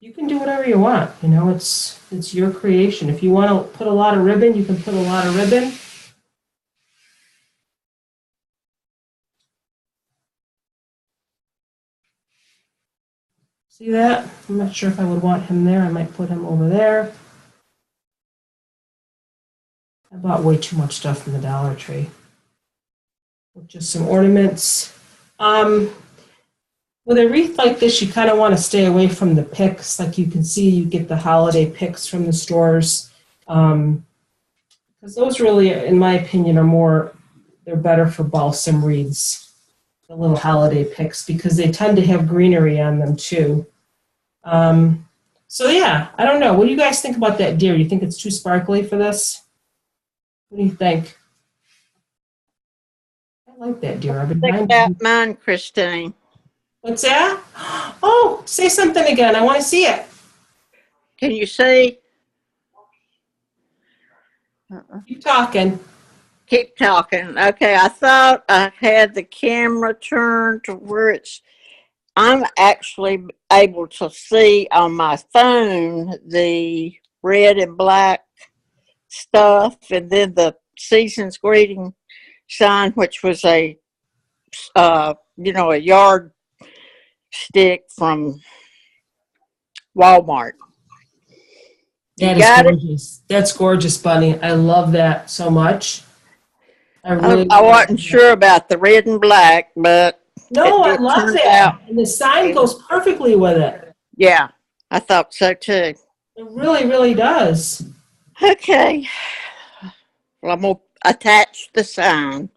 Speaker 1: You can do whatever you want. You know, it's your creation. If you want to put a lot of ribbon, you can put a lot of ribbon. See that? I'm not sure if I would want him there. I might put him over there. I bought way too much stuff from the Dollar Tree. With just some ornaments. With a wreath like this, you kind of want to stay away from the picks. Like you can see, you get the holiday picks from the stores. Because those really, in my opinion, they're better for balsam wreaths. The little holiday picks, because they tend to have greenery on them too. So yeah, I don't know. What do you guys think about that deer? You think it's too sparkly for this? What do you think? I like that deer. I've been
Speaker 2: Think
Speaker 1: trying
Speaker 2: about mine, Christine.
Speaker 1: What's that? Oh, say something again. I want to see it.
Speaker 2: Can you see?
Speaker 1: Keep talking.
Speaker 2: Keep talking. Okay, I thought I had the camera turned to where I'm actually able to see on my phone the red and black stuff, and then the season's greeting sign, which was a yard stick from Walmart. You
Speaker 1: That is
Speaker 2: got it?
Speaker 1: gorgeous. That's gorgeous, Bunny. I love that so much. I really
Speaker 2: I
Speaker 1: love
Speaker 2: wasn't
Speaker 1: that.
Speaker 2: sure about the red and black, but
Speaker 1: No,
Speaker 2: it
Speaker 1: I
Speaker 2: did
Speaker 1: love
Speaker 2: turn
Speaker 1: that.
Speaker 2: out.
Speaker 1: And the sign
Speaker 2: It was,
Speaker 1: goes perfectly with it.
Speaker 2: yeah, I thought so too.
Speaker 1: It really, really does.
Speaker 2: Okay, well, I'm gonna attach the sign.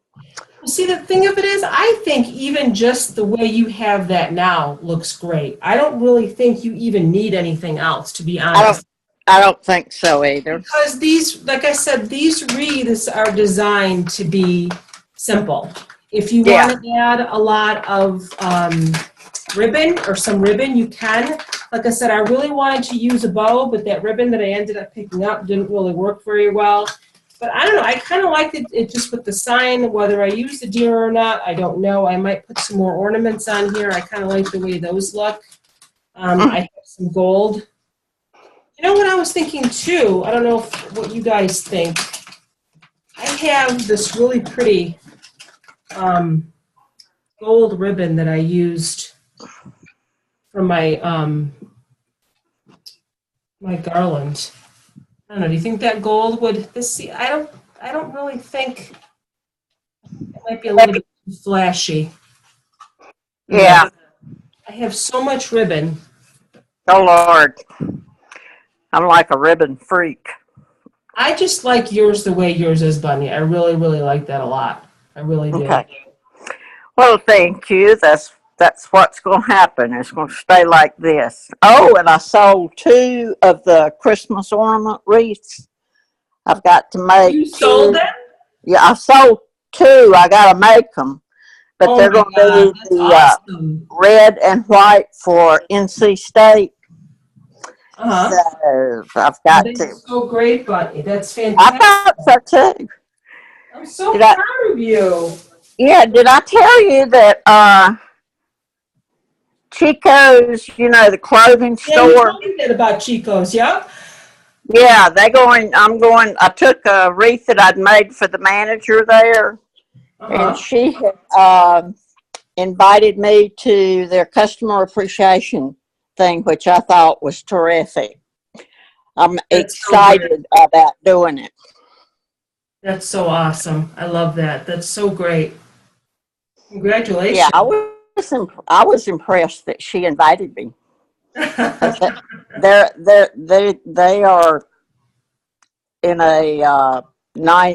Speaker 1: Well, see, the thing of it is, I think even just the way you have that now looks great. I don't really think you even need anything else, to be
Speaker 2: I
Speaker 1: honest.
Speaker 2: don't, I don't think so either.
Speaker 1: Because these, like I said, these wreaths are designed to be simple. If you
Speaker 2: Yeah,
Speaker 1: want to add a lot of ribbon or some ribbon, you can. Like I said, I really wanted to use a bow, but that ribbon that I ended up picking up didn't really work very well. But I don't know, I kind of liked it just with the sign. Whether I use the deer or not, I don't know. I might put some more ornaments on here. I kind of like the way those look. I have some gold. You know what I was thinking too? I don't know what you guys think. I have this really pretty gold ribbon that I used for my my garland. I don't know. Do you think that gold would this? See, I don't really think it might be a little bit too flashy.
Speaker 2: yeah.
Speaker 1: I have so much ribbon.
Speaker 2: Oh Lord, I'm like a ribbon freak.
Speaker 1: I just like yours the way yours is, Bunny. I really, really like that a lot. I really do.
Speaker 2: Okay. Well, thank you. That's what's going to happen. It's going to stay like this. Oh, and I sold 2 of the Christmas ornament wreaths. I've got to make
Speaker 1: You
Speaker 2: 2.
Speaker 1: sold it?
Speaker 2: Yeah, I sold 2. I got to make them, but
Speaker 1: Oh
Speaker 2: they're
Speaker 1: my
Speaker 2: going
Speaker 1: God,
Speaker 2: to be
Speaker 1: that's
Speaker 2: the
Speaker 1: awesome.
Speaker 2: red and white for NC State.
Speaker 1: Uh-huh.
Speaker 2: So I've
Speaker 1: Oh,
Speaker 2: got to.
Speaker 1: that's so great, Bunny. That's
Speaker 2: I
Speaker 1: fantastic.
Speaker 2: thought so too.
Speaker 1: I'm so
Speaker 2: Did I?
Speaker 1: proud of you.
Speaker 2: Yeah. Did I tell you that Chico's? The clothing
Speaker 1: Yeah, you
Speaker 2: store.
Speaker 1: told me that about Chico's, yeah?
Speaker 2: Yeah, they going. I'm going. I took a wreath that I'd made for the manager there, and
Speaker 1: Uh-huh.
Speaker 2: she had invited me to their customer appreciation thing, which I thought was terrific. I'm
Speaker 1: That's so great.
Speaker 2: excited about doing it.
Speaker 1: That's so awesome. I love that. That's so great.
Speaker 2: Yeah,
Speaker 1: Congratulations.
Speaker 2: I was impressed that she invited me. 'Cause they are in a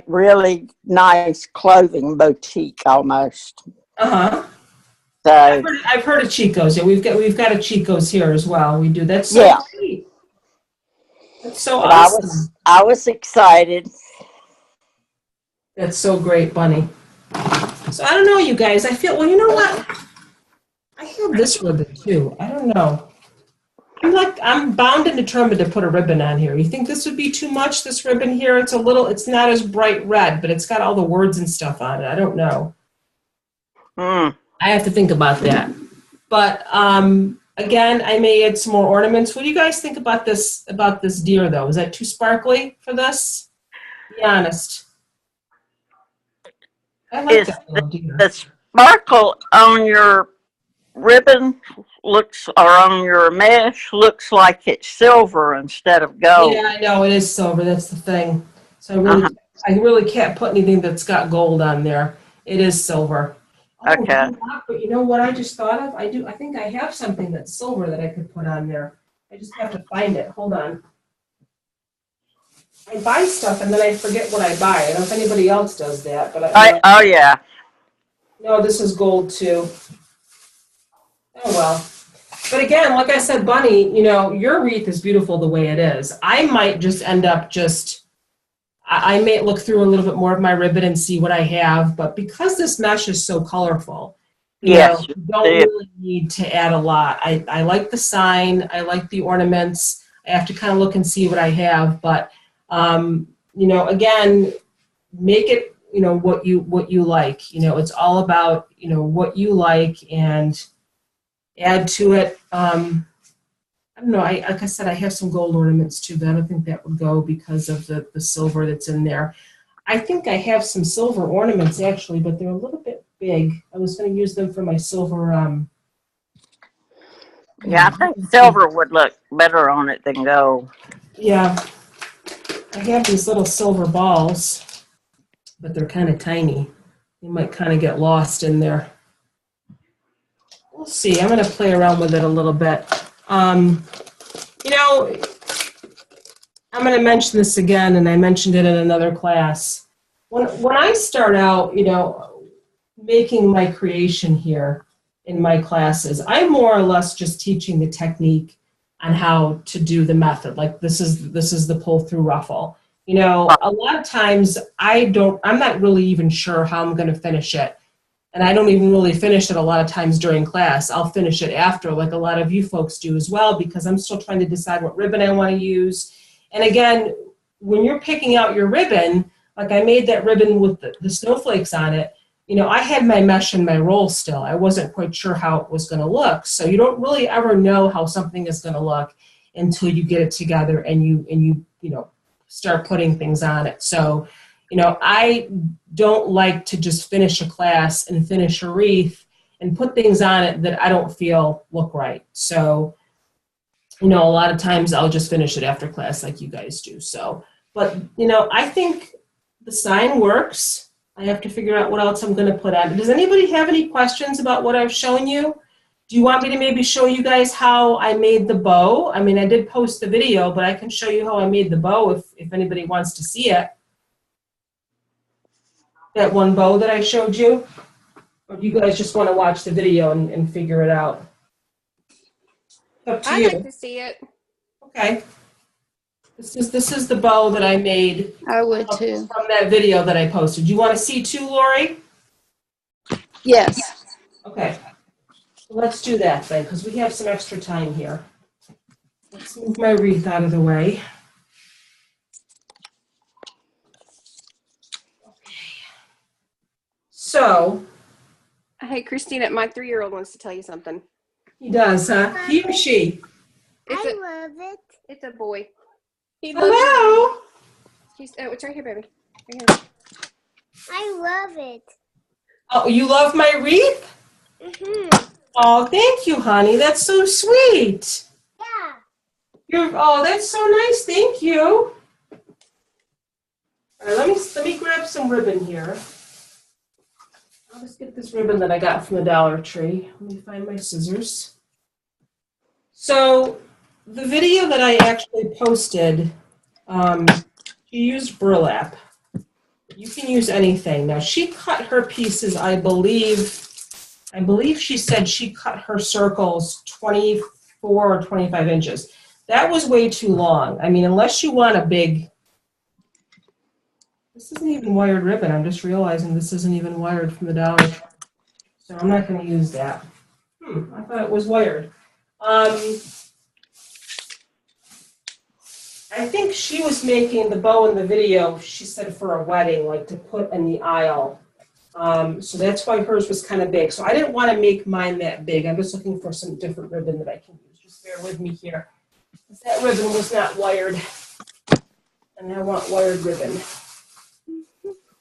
Speaker 2: really nice clothing boutique almost.
Speaker 1: Uh-huh.
Speaker 2: So
Speaker 1: I've heard of Chico's. Yeah, we've got a Chico's here as well. We do. That's so
Speaker 2: yeah,
Speaker 1: great. That's so
Speaker 2: but
Speaker 1: awesome.
Speaker 2: I was excited.
Speaker 1: That's so great, Bunny. So I don't know, you guys. I feel, well, you know what? I have this ribbon too. I don't know. I'm bound and determined to put a ribbon on here. You think this would be too much, this ribbon here? It's not as bright red, but it's got all the words and stuff on it. I don't know.
Speaker 2: Mm.
Speaker 1: I have to think about that. But again, I may add some more ornaments. What do you guys think about this deer though? Is that too sparkly for this? Be honest. I like
Speaker 2: Is
Speaker 1: that little deer.
Speaker 2: the sparkle on your ribbon or on your mesh looks like it's silver instead of gold?
Speaker 1: Yeah, I know it is silver. That's the thing. So
Speaker 2: Uh-huh.
Speaker 1: I really can't put anything that's got gold on there. It is silver. Oh,
Speaker 2: Okay.
Speaker 1: but you know what I just thought of? I do. I think I have something that's silver that I could put on there. I just have to find it. Hold on. I buy stuff and then I forget what I buy. I don't know if anybody else does that, but
Speaker 2: Oh yeah.
Speaker 1: no, this is gold too. Oh well. But again, like I said, Bunny, your wreath is beautiful the way it is. I might just end up I may look through a little bit more of my ribbon and see what I have, but because this mesh is so colorful,
Speaker 2: Yes.
Speaker 1: you don't really need to add a lot. I like the sign, I like the ornaments. I have to kind of look and see what I have, but again, make it what you like. It's all about what you like and add to it. I don't know. Like I said, I have some gold ornaments too, but I don't think that would go because of the silver that's in there. I think I have some silver ornaments actually, but they're a little bit big. I was going to use them for my silver.
Speaker 2: Yeah, I think silver would look better on it than gold.
Speaker 1: Yeah, I have these little silver balls, but they're kind of tiny. You might kind of get lost in there. We'll see. I'm going to play around with it a little bit. You know, I'm going to mention this again, and I mentioned it in another class. When I start out, you know, making my creation here in my classes, I'm more or less just teaching the technique on how to do the method. Like this is the pull through ruffle. You know, a lot of times I'm not really even sure how I'm going to finish it. And I don't even really finish it a lot of times during class. I'll finish it after, like a lot of you folks do as well, because I'm still trying to decide what ribbon I want to use. And again, when you're picking out your ribbon, like I made that ribbon with the snowflakes on it, you know, I had my mesh and my roll still. I wasn't quite sure how it was going to look. So you don't really ever know how something is going to look until you get it together and you know, start putting things on it. So, you know, I don't like to just finish a class and finish a wreath and put things on it that I don't feel look right. So, you know, a lot of times I'll just finish it after class like you guys do. So, but, you know, I think the sign works. I have to figure out what else I'm going to put on. Does anybody have any questions about what I've shown you? Do you want me to maybe show you guys how I made the bow? I mean, I did post the video, but I can show you how I made the bow if anybody wants to see it. That one bow that I showed you? Or do you guys just want to watch the video and figure it out? Up to
Speaker 8: I'd
Speaker 1: you.
Speaker 8: like to see it.
Speaker 1: Okay. This is the bow that I made
Speaker 5: I would too.
Speaker 1: from that video that I posted. You want to see too, Lori?
Speaker 5: Yes.
Speaker 1: Okay. Let's do that then, because we have some extra time here. Let's move my wreath out of the way. So,
Speaker 8: Hey, Christina, my 3-year-old wants to tell you something.
Speaker 1: he does, huh? He or she?
Speaker 8: It's
Speaker 9: I
Speaker 8: a,
Speaker 9: love it.
Speaker 8: it's a boy. He loves
Speaker 1: Hello?
Speaker 8: it's right here, baby. Right here.
Speaker 9: I love it.
Speaker 1: Oh, you love my wreath?
Speaker 9: Mm-hmm.
Speaker 1: Oh, thank you, honey. That's so sweet.
Speaker 9: Yeah.
Speaker 1: Oh, that's so nice. Thank you. All right, let me grab some ribbon here. I'll just get this ribbon that I got from the Dollar Tree. Let me find my scissors. So the video that I actually posted, she used burlap. You can use anything. Now she cut her pieces, I believe she said she cut her circles 24 or 25 inches. That was way too long. I mean, unless you want a big, this isn't even wired ribbon. I'm just realizing this isn't even wired from the Dollar Tree. So I'm not going to use that. I thought it was wired. I think she was making the bow in the video, she said, for a wedding, like to put in the aisle. So that's why hers was kind of big. So I didn't want to make mine that big. I'm just looking for some different ribbon that I can use. Just bear with me here. That ribbon was not wired. And I want wired ribbon.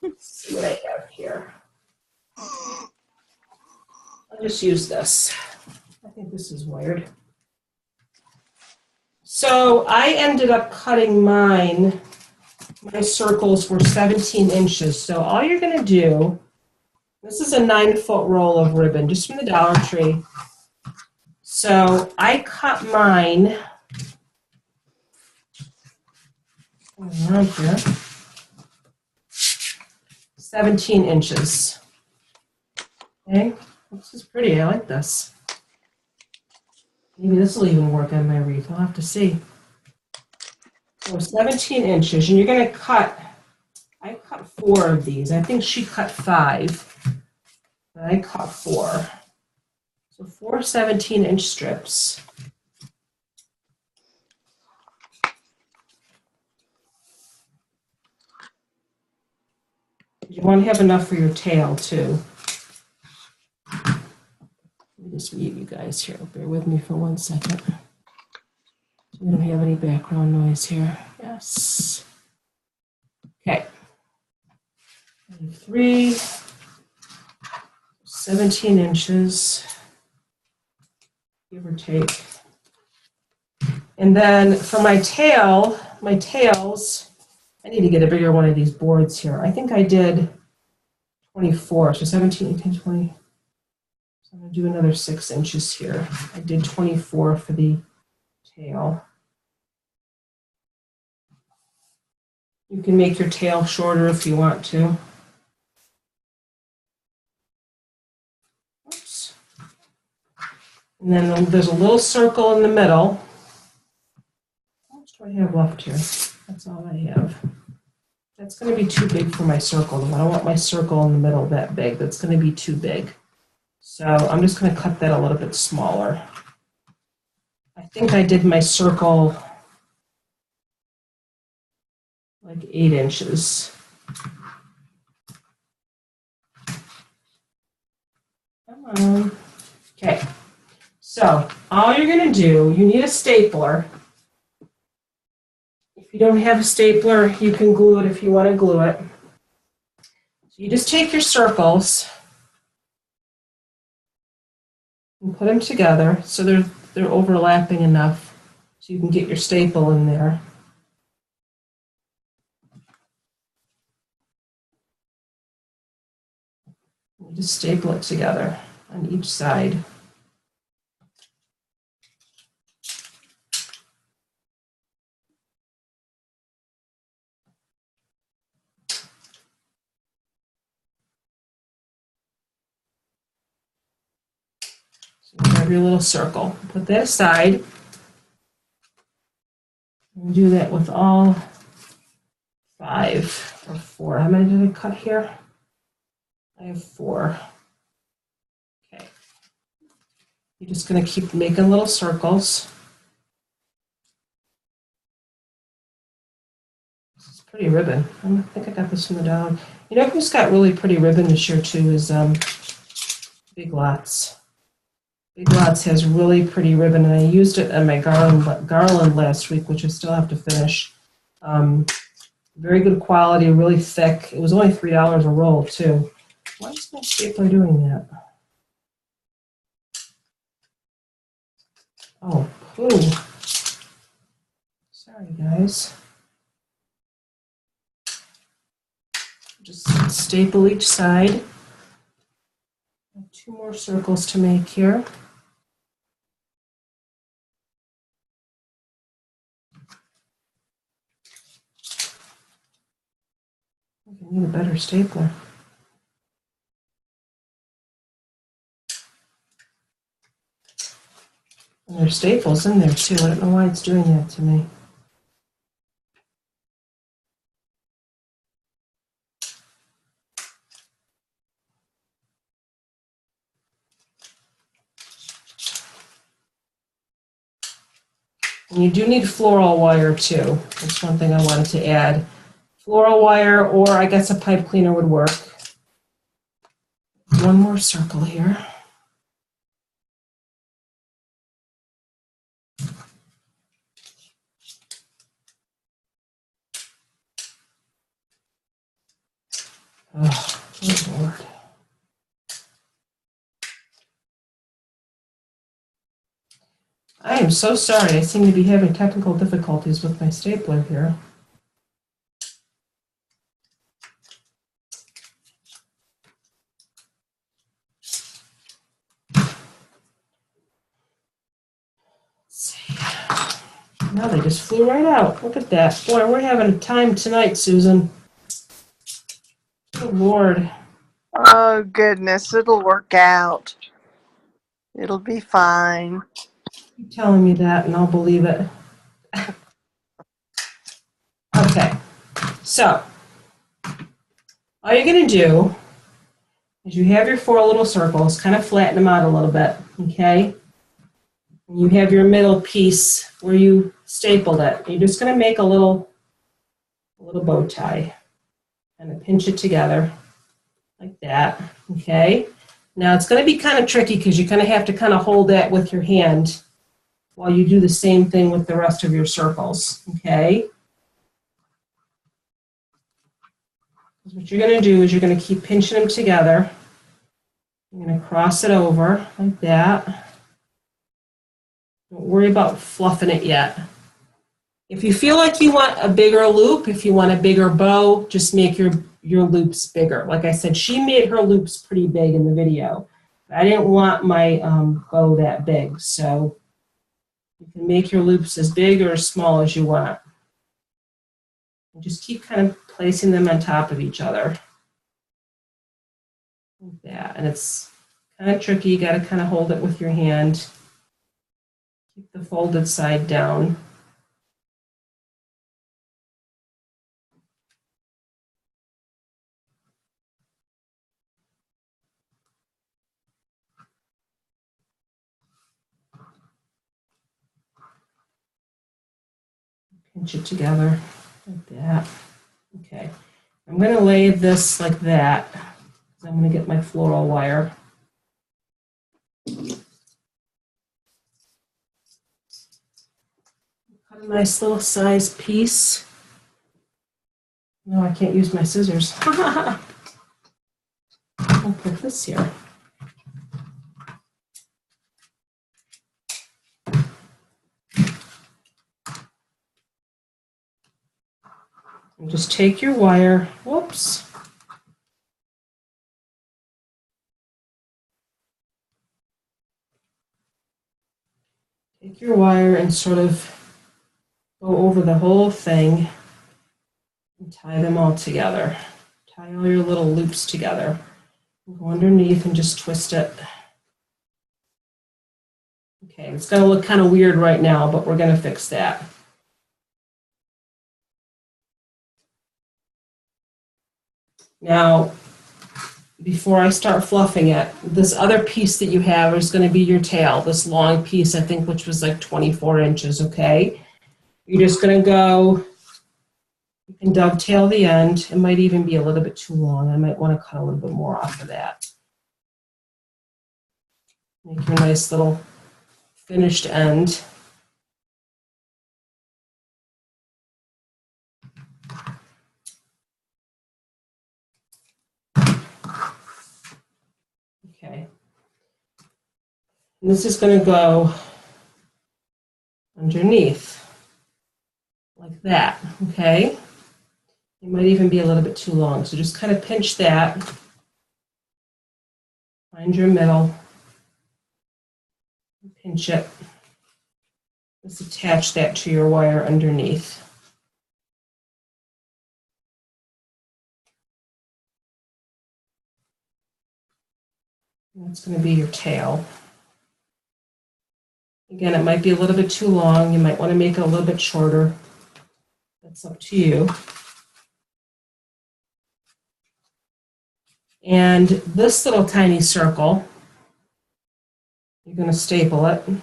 Speaker 1: Let's see what I have here. I'll just use this. I think this is wired. So I ended up cutting mine. My circles were 17 inches. So all you're going to do, this is a 9-foot roll of ribbon, just from the Dollar Tree. So I cut mine around here, 17 inches. Okay, this is pretty. I like this. Maybe this will even work on my wreath. I'll have to see. So 17 inches, and you're going to cut, I cut 4 of these. I think she cut 5, and I cut 4. So 4 17-inch strips. You want to have enough for your tail, too. Let me just mute you guys here. Bear with me for 1 second. We don't have any background noise here. Yes. Okay. 3, 17 inches, give or take. And then for my tails, I need to get a bigger one of these boards here. I think I did 24, so 17, 18, 20. So I'm going to do another 6 inches here. I did 24 for the tail. You can make your tail shorter if you want to. Oops. And then there's a little circle in the middle. How much do I have left here? That's all I have. That's going to be too big for my circle. I don't want my circle in the middle that big. That's going to be too big. So I'm just going to cut that a little bit smaller. I think I did my circle like 8 inches. Come on. Okay. So all you're going to do, you need a stapler. If you don't have a stapler, you can glue it if you want to glue it. So you just take your circles and put them together so they're overlapping enough so you can get your staple in there. You just staple it together on each side. So you have your little circle. Put that aside. And do that with all 5 or 4. How many did I cut here? I have 4. Okay. You're just going to keep making little circles. This is pretty ribbon. I think I got this from the dollar. You know who's got really pretty ribbon this year too is Big Lots. Big Lots has really pretty ribbon, and I used it on my garland last week, which I still have to finish. Very good quality, really thick. It was only $3 a roll too. Why is my stapler doing that? Oh, poo. Sorry, guys. Just staple each side. 2 more circles to make here. I need a better stapler. And there's staples in there too. I don't know why it's doing that to me. And you do need floral wire too. That's one thing I wanted to add. Floral wire, or I guess a pipe cleaner would work. One more circle here. Oh, good Lord. I am so sorry. I seem to be having technical difficulties with my stapler here. Now they just flew right out. Look at that. Boy, we're having a time tonight, Susan. Good Lord.
Speaker 4: Oh, goodness. It'll work out. It'll be fine.
Speaker 1: Keep telling me that and I'll believe it. Okay. So, all you're going to do is you have your 4 little circles, kind of flatten them out a little bit, okay? And you have your middle piece where you stapled it. You're just going to make a little bow tie and pinch it together like that, okay? Now it's going to be kind of tricky because you're going to have to kind of hold that with your hand while you do the same thing with the rest of your circles, okay? What you're going to do is you're going to keep pinching them together. You're going to cross it over like that. Don't worry about fluffing it yet. If you feel like you want a bigger loop, if you want a bigger bow, just make your loops bigger. Like I said, she made her loops pretty big in the video. I didn't want my bow that big, so you can make your loops as big or as small as you want. And just keep kind of placing them on top of each other. Like that. And it's kind of tricky. You got to kind of hold it with your hand. Keep the folded side down. Pinch it together like that. Okay. I'm going to lay this like that. I'm going to get my floral wire. Cut a nice little size piece. No, I can't use my scissors. I'll put this here. And just take your wire, whoops. Take your wire and sort of go over the whole thing and tie them all together. Tie all your little loops together. Go underneath and just twist it. Okay, it's going to look kind of weird right now, but we're going to fix that. Now, before I start fluffing it, this other piece that you have is going to be your tail, this long piece, I think, which was like 24 inches, okay? You're just going to go, you can dovetail the end. It might even be a little bit too long. I might want to cut a little bit more off of that. Make your nice little finished end. Okay. And this is going to go underneath, like that, okay? It might even be a little bit too long, so just kind of pinch that. Find your middle. Pinch it. Just attach that to your wire underneath. That's going to be your tail. Again, it might be a little bit too long. You might want to make it a little bit shorter. That's up to you. And this little tiny circle, you're going to staple it, and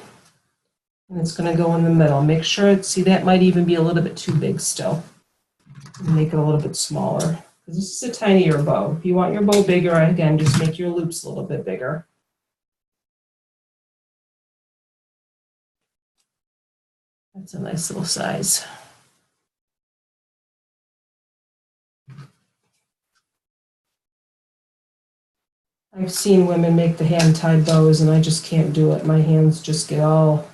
Speaker 1: it's going to go in the middle. Make sure, see, that might even be a little bit too big still. Make it a little bit smaller, because this is a tinier bow. If you want your bow bigger, again, just make your loops a little bit bigger. That's a nice little size. I've seen women make the hand-tied bows, and I just can't do it. My hands just get all,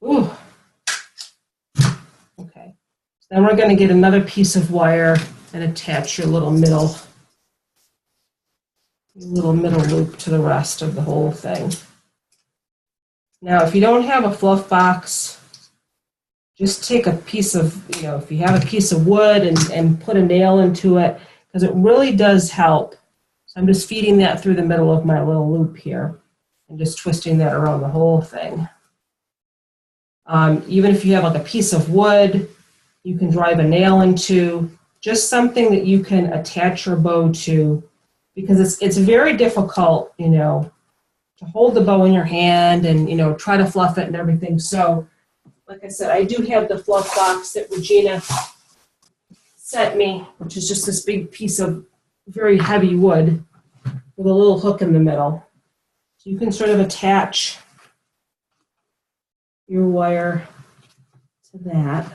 Speaker 1: ooh. Okay. Then we're going to get another piece of wire and attach your little middle loop to the rest of the whole thing. Now, if you don't have a fluff box, just take a piece of, if you have a piece of wood and put a nail into it, because it really does help. So I'm just feeding that through the middle of my little loop here and just twisting that around the whole thing. Even if you have like a piece of wood, you can drive a nail into, just something that you can attach your bow to, because it's very difficult, to hold the bow in your hand and, try to fluff it and everything. So, like I said, I do have the fluff box that Regina sent me, which is just this big piece of very heavy wood with a little hook in the middle. So you can sort of attach your wire to that,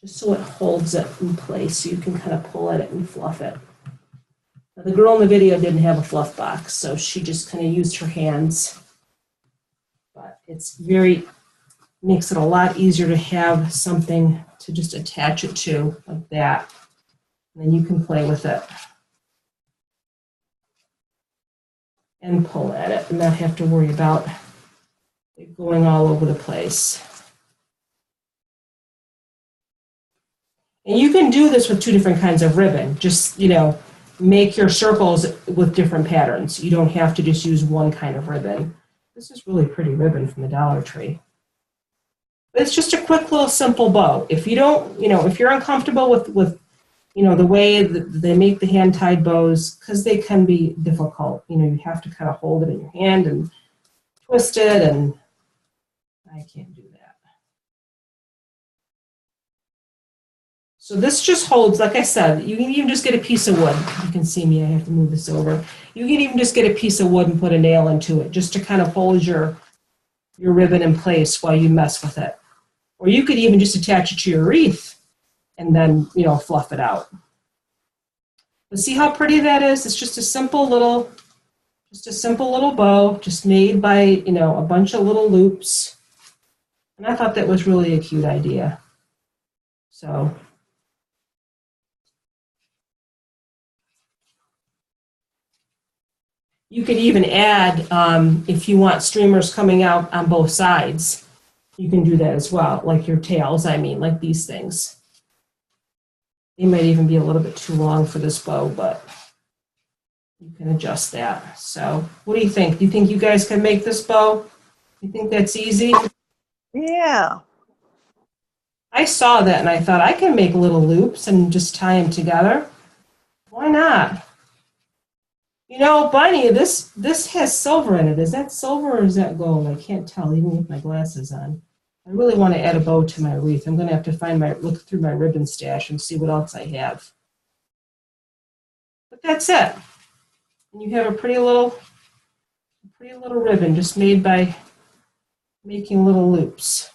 Speaker 1: just so it holds it in place, so you can kind of pull at it and fluff it. Now, the girl in the video didn't have a fluff box, so she just kind of used her hands. But it's makes it a lot easier to have something to just attach it to, like that. And then you can play with it and pull at it and not have to worry about it going all over the place. And you can do this with 2 different kinds of ribbon. Just, make your circles with different patterns. You don't have to just use one kind of ribbon. This is really pretty ribbon from the Dollar Tree. But it's just a quick little simple bow. If you don't, if you're uncomfortable with the way that they make the hand-tied bows, because they can be difficult. You have to kind of hold it in your hand and twist it, and I can't do that. So this just holds, like I said, you can even just get a piece of wood. You can see me, I have to move this over. You can even just get a piece of wood and put a nail into it, just to kind of hold your ribbon in place while you mess with it. Or you could even just attach it to your wreath and then, fluff it out. But see how pretty that is? It's just a simple little bow, just made by, a bunch of little loops. And I thought that was really a cute idea. So. You could even add, if you want streamers coming out on both sides, you can do that as well, like your tails, like these things. They might even be a little bit too long for this bow, but you can adjust that. So what do you think? Do you think you guys can make this bow? You think that's easy?
Speaker 4: Yeah.
Speaker 1: I saw that and I thought I can make little loops and just tie them together. Why not? Bunny, this has silver in it. Is that silver or is that gold? I can't tell even with my glasses on. I really want to add a bow to my wreath. I'm going to have to look through my ribbon stash and see what else I have. But that's it. And you have a pretty little ribbon just made by making little loops.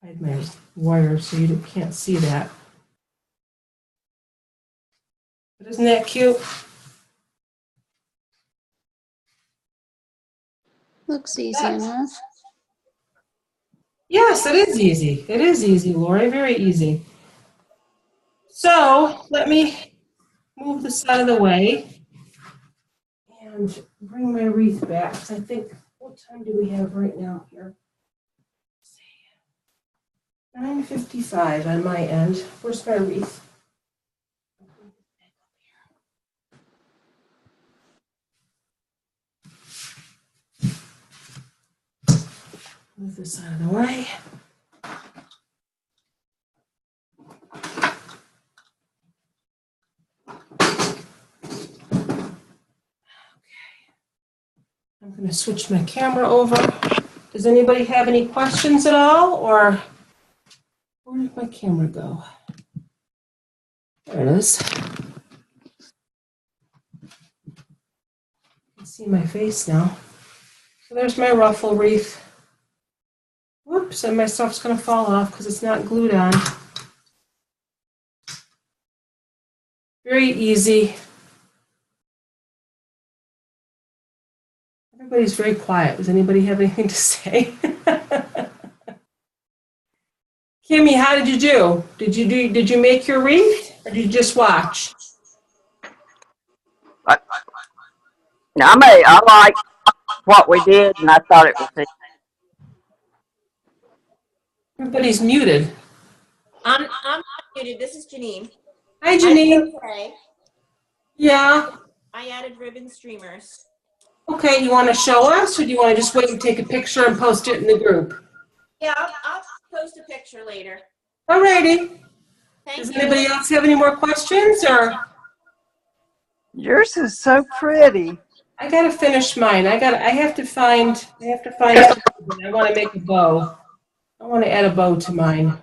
Speaker 1: Hide my wire so you can't see that. But isn't that cute?
Speaker 5: Looks easy enough.
Speaker 1: Yes, it is easy. It is easy, Lori, very easy. So let me move this out of the way and bring my wreath back. I think, what time do we have right now here? 9:55 on my end. Where's my wreath? Move this out of the way. I'm going to switch my camera over. Does anybody have any questions at all, or where did my camera go? There it is. You can see my face now. So there's my ruffle wreath. Whoops, and my stuff's going to fall off because it's not glued on. Very easy. Everybody's very quiet. Does anybody have anything to say? Kimmy, how did you do? Did you make your wreath, or did you just watch?
Speaker 2: I like what we did, and I thought it was easy.
Speaker 1: Everybody's muted.
Speaker 3: I'm muted. This is Janine.
Speaker 1: Hi, Janine.
Speaker 3: Okay.
Speaker 1: Yeah.
Speaker 3: I added ribbon streamers.
Speaker 1: Okay, you want to show us, or do you want to just wait and take a picture and post it in the group?
Speaker 3: Yeah, I'll post a picture later.
Speaker 1: Alrighty.
Speaker 3: Thank
Speaker 1: Does
Speaker 3: you.
Speaker 1: anybody else have any more questions, or?
Speaker 4: Yours is so pretty.
Speaker 1: I gotta finish mine. I have to find something. I want to make a bow. I want to add a bow to mine.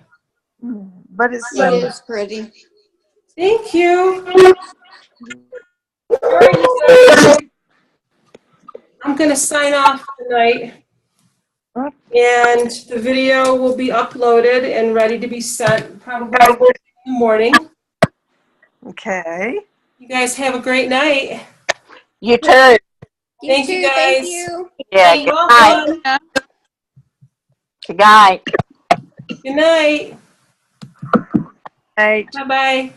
Speaker 4: But it's
Speaker 5: It is pretty.
Speaker 1: Thank you. All right, you guys. I'm gonna sign off tonight. And the video will be uploaded and ready to be sent probably in the morning.
Speaker 4: Okay.
Speaker 1: You guys have a great night.
Speaker 2: You too.
Speaker 8: You
Speaker 1: Thank
Speaker 8: too.
Speaker 1: you,
Speaker 8: Thank
Speaker 1: guys.
Speaker 8: you.
Speaker 2: Yeah,
Speaker 1: You're
Speaker 2: good night.
Speaker 1: welcome.
Speaker 2: Good night.
Speaker 1: Good night.
Speaker 4: Hey.
Speaker 1: Bye-bye.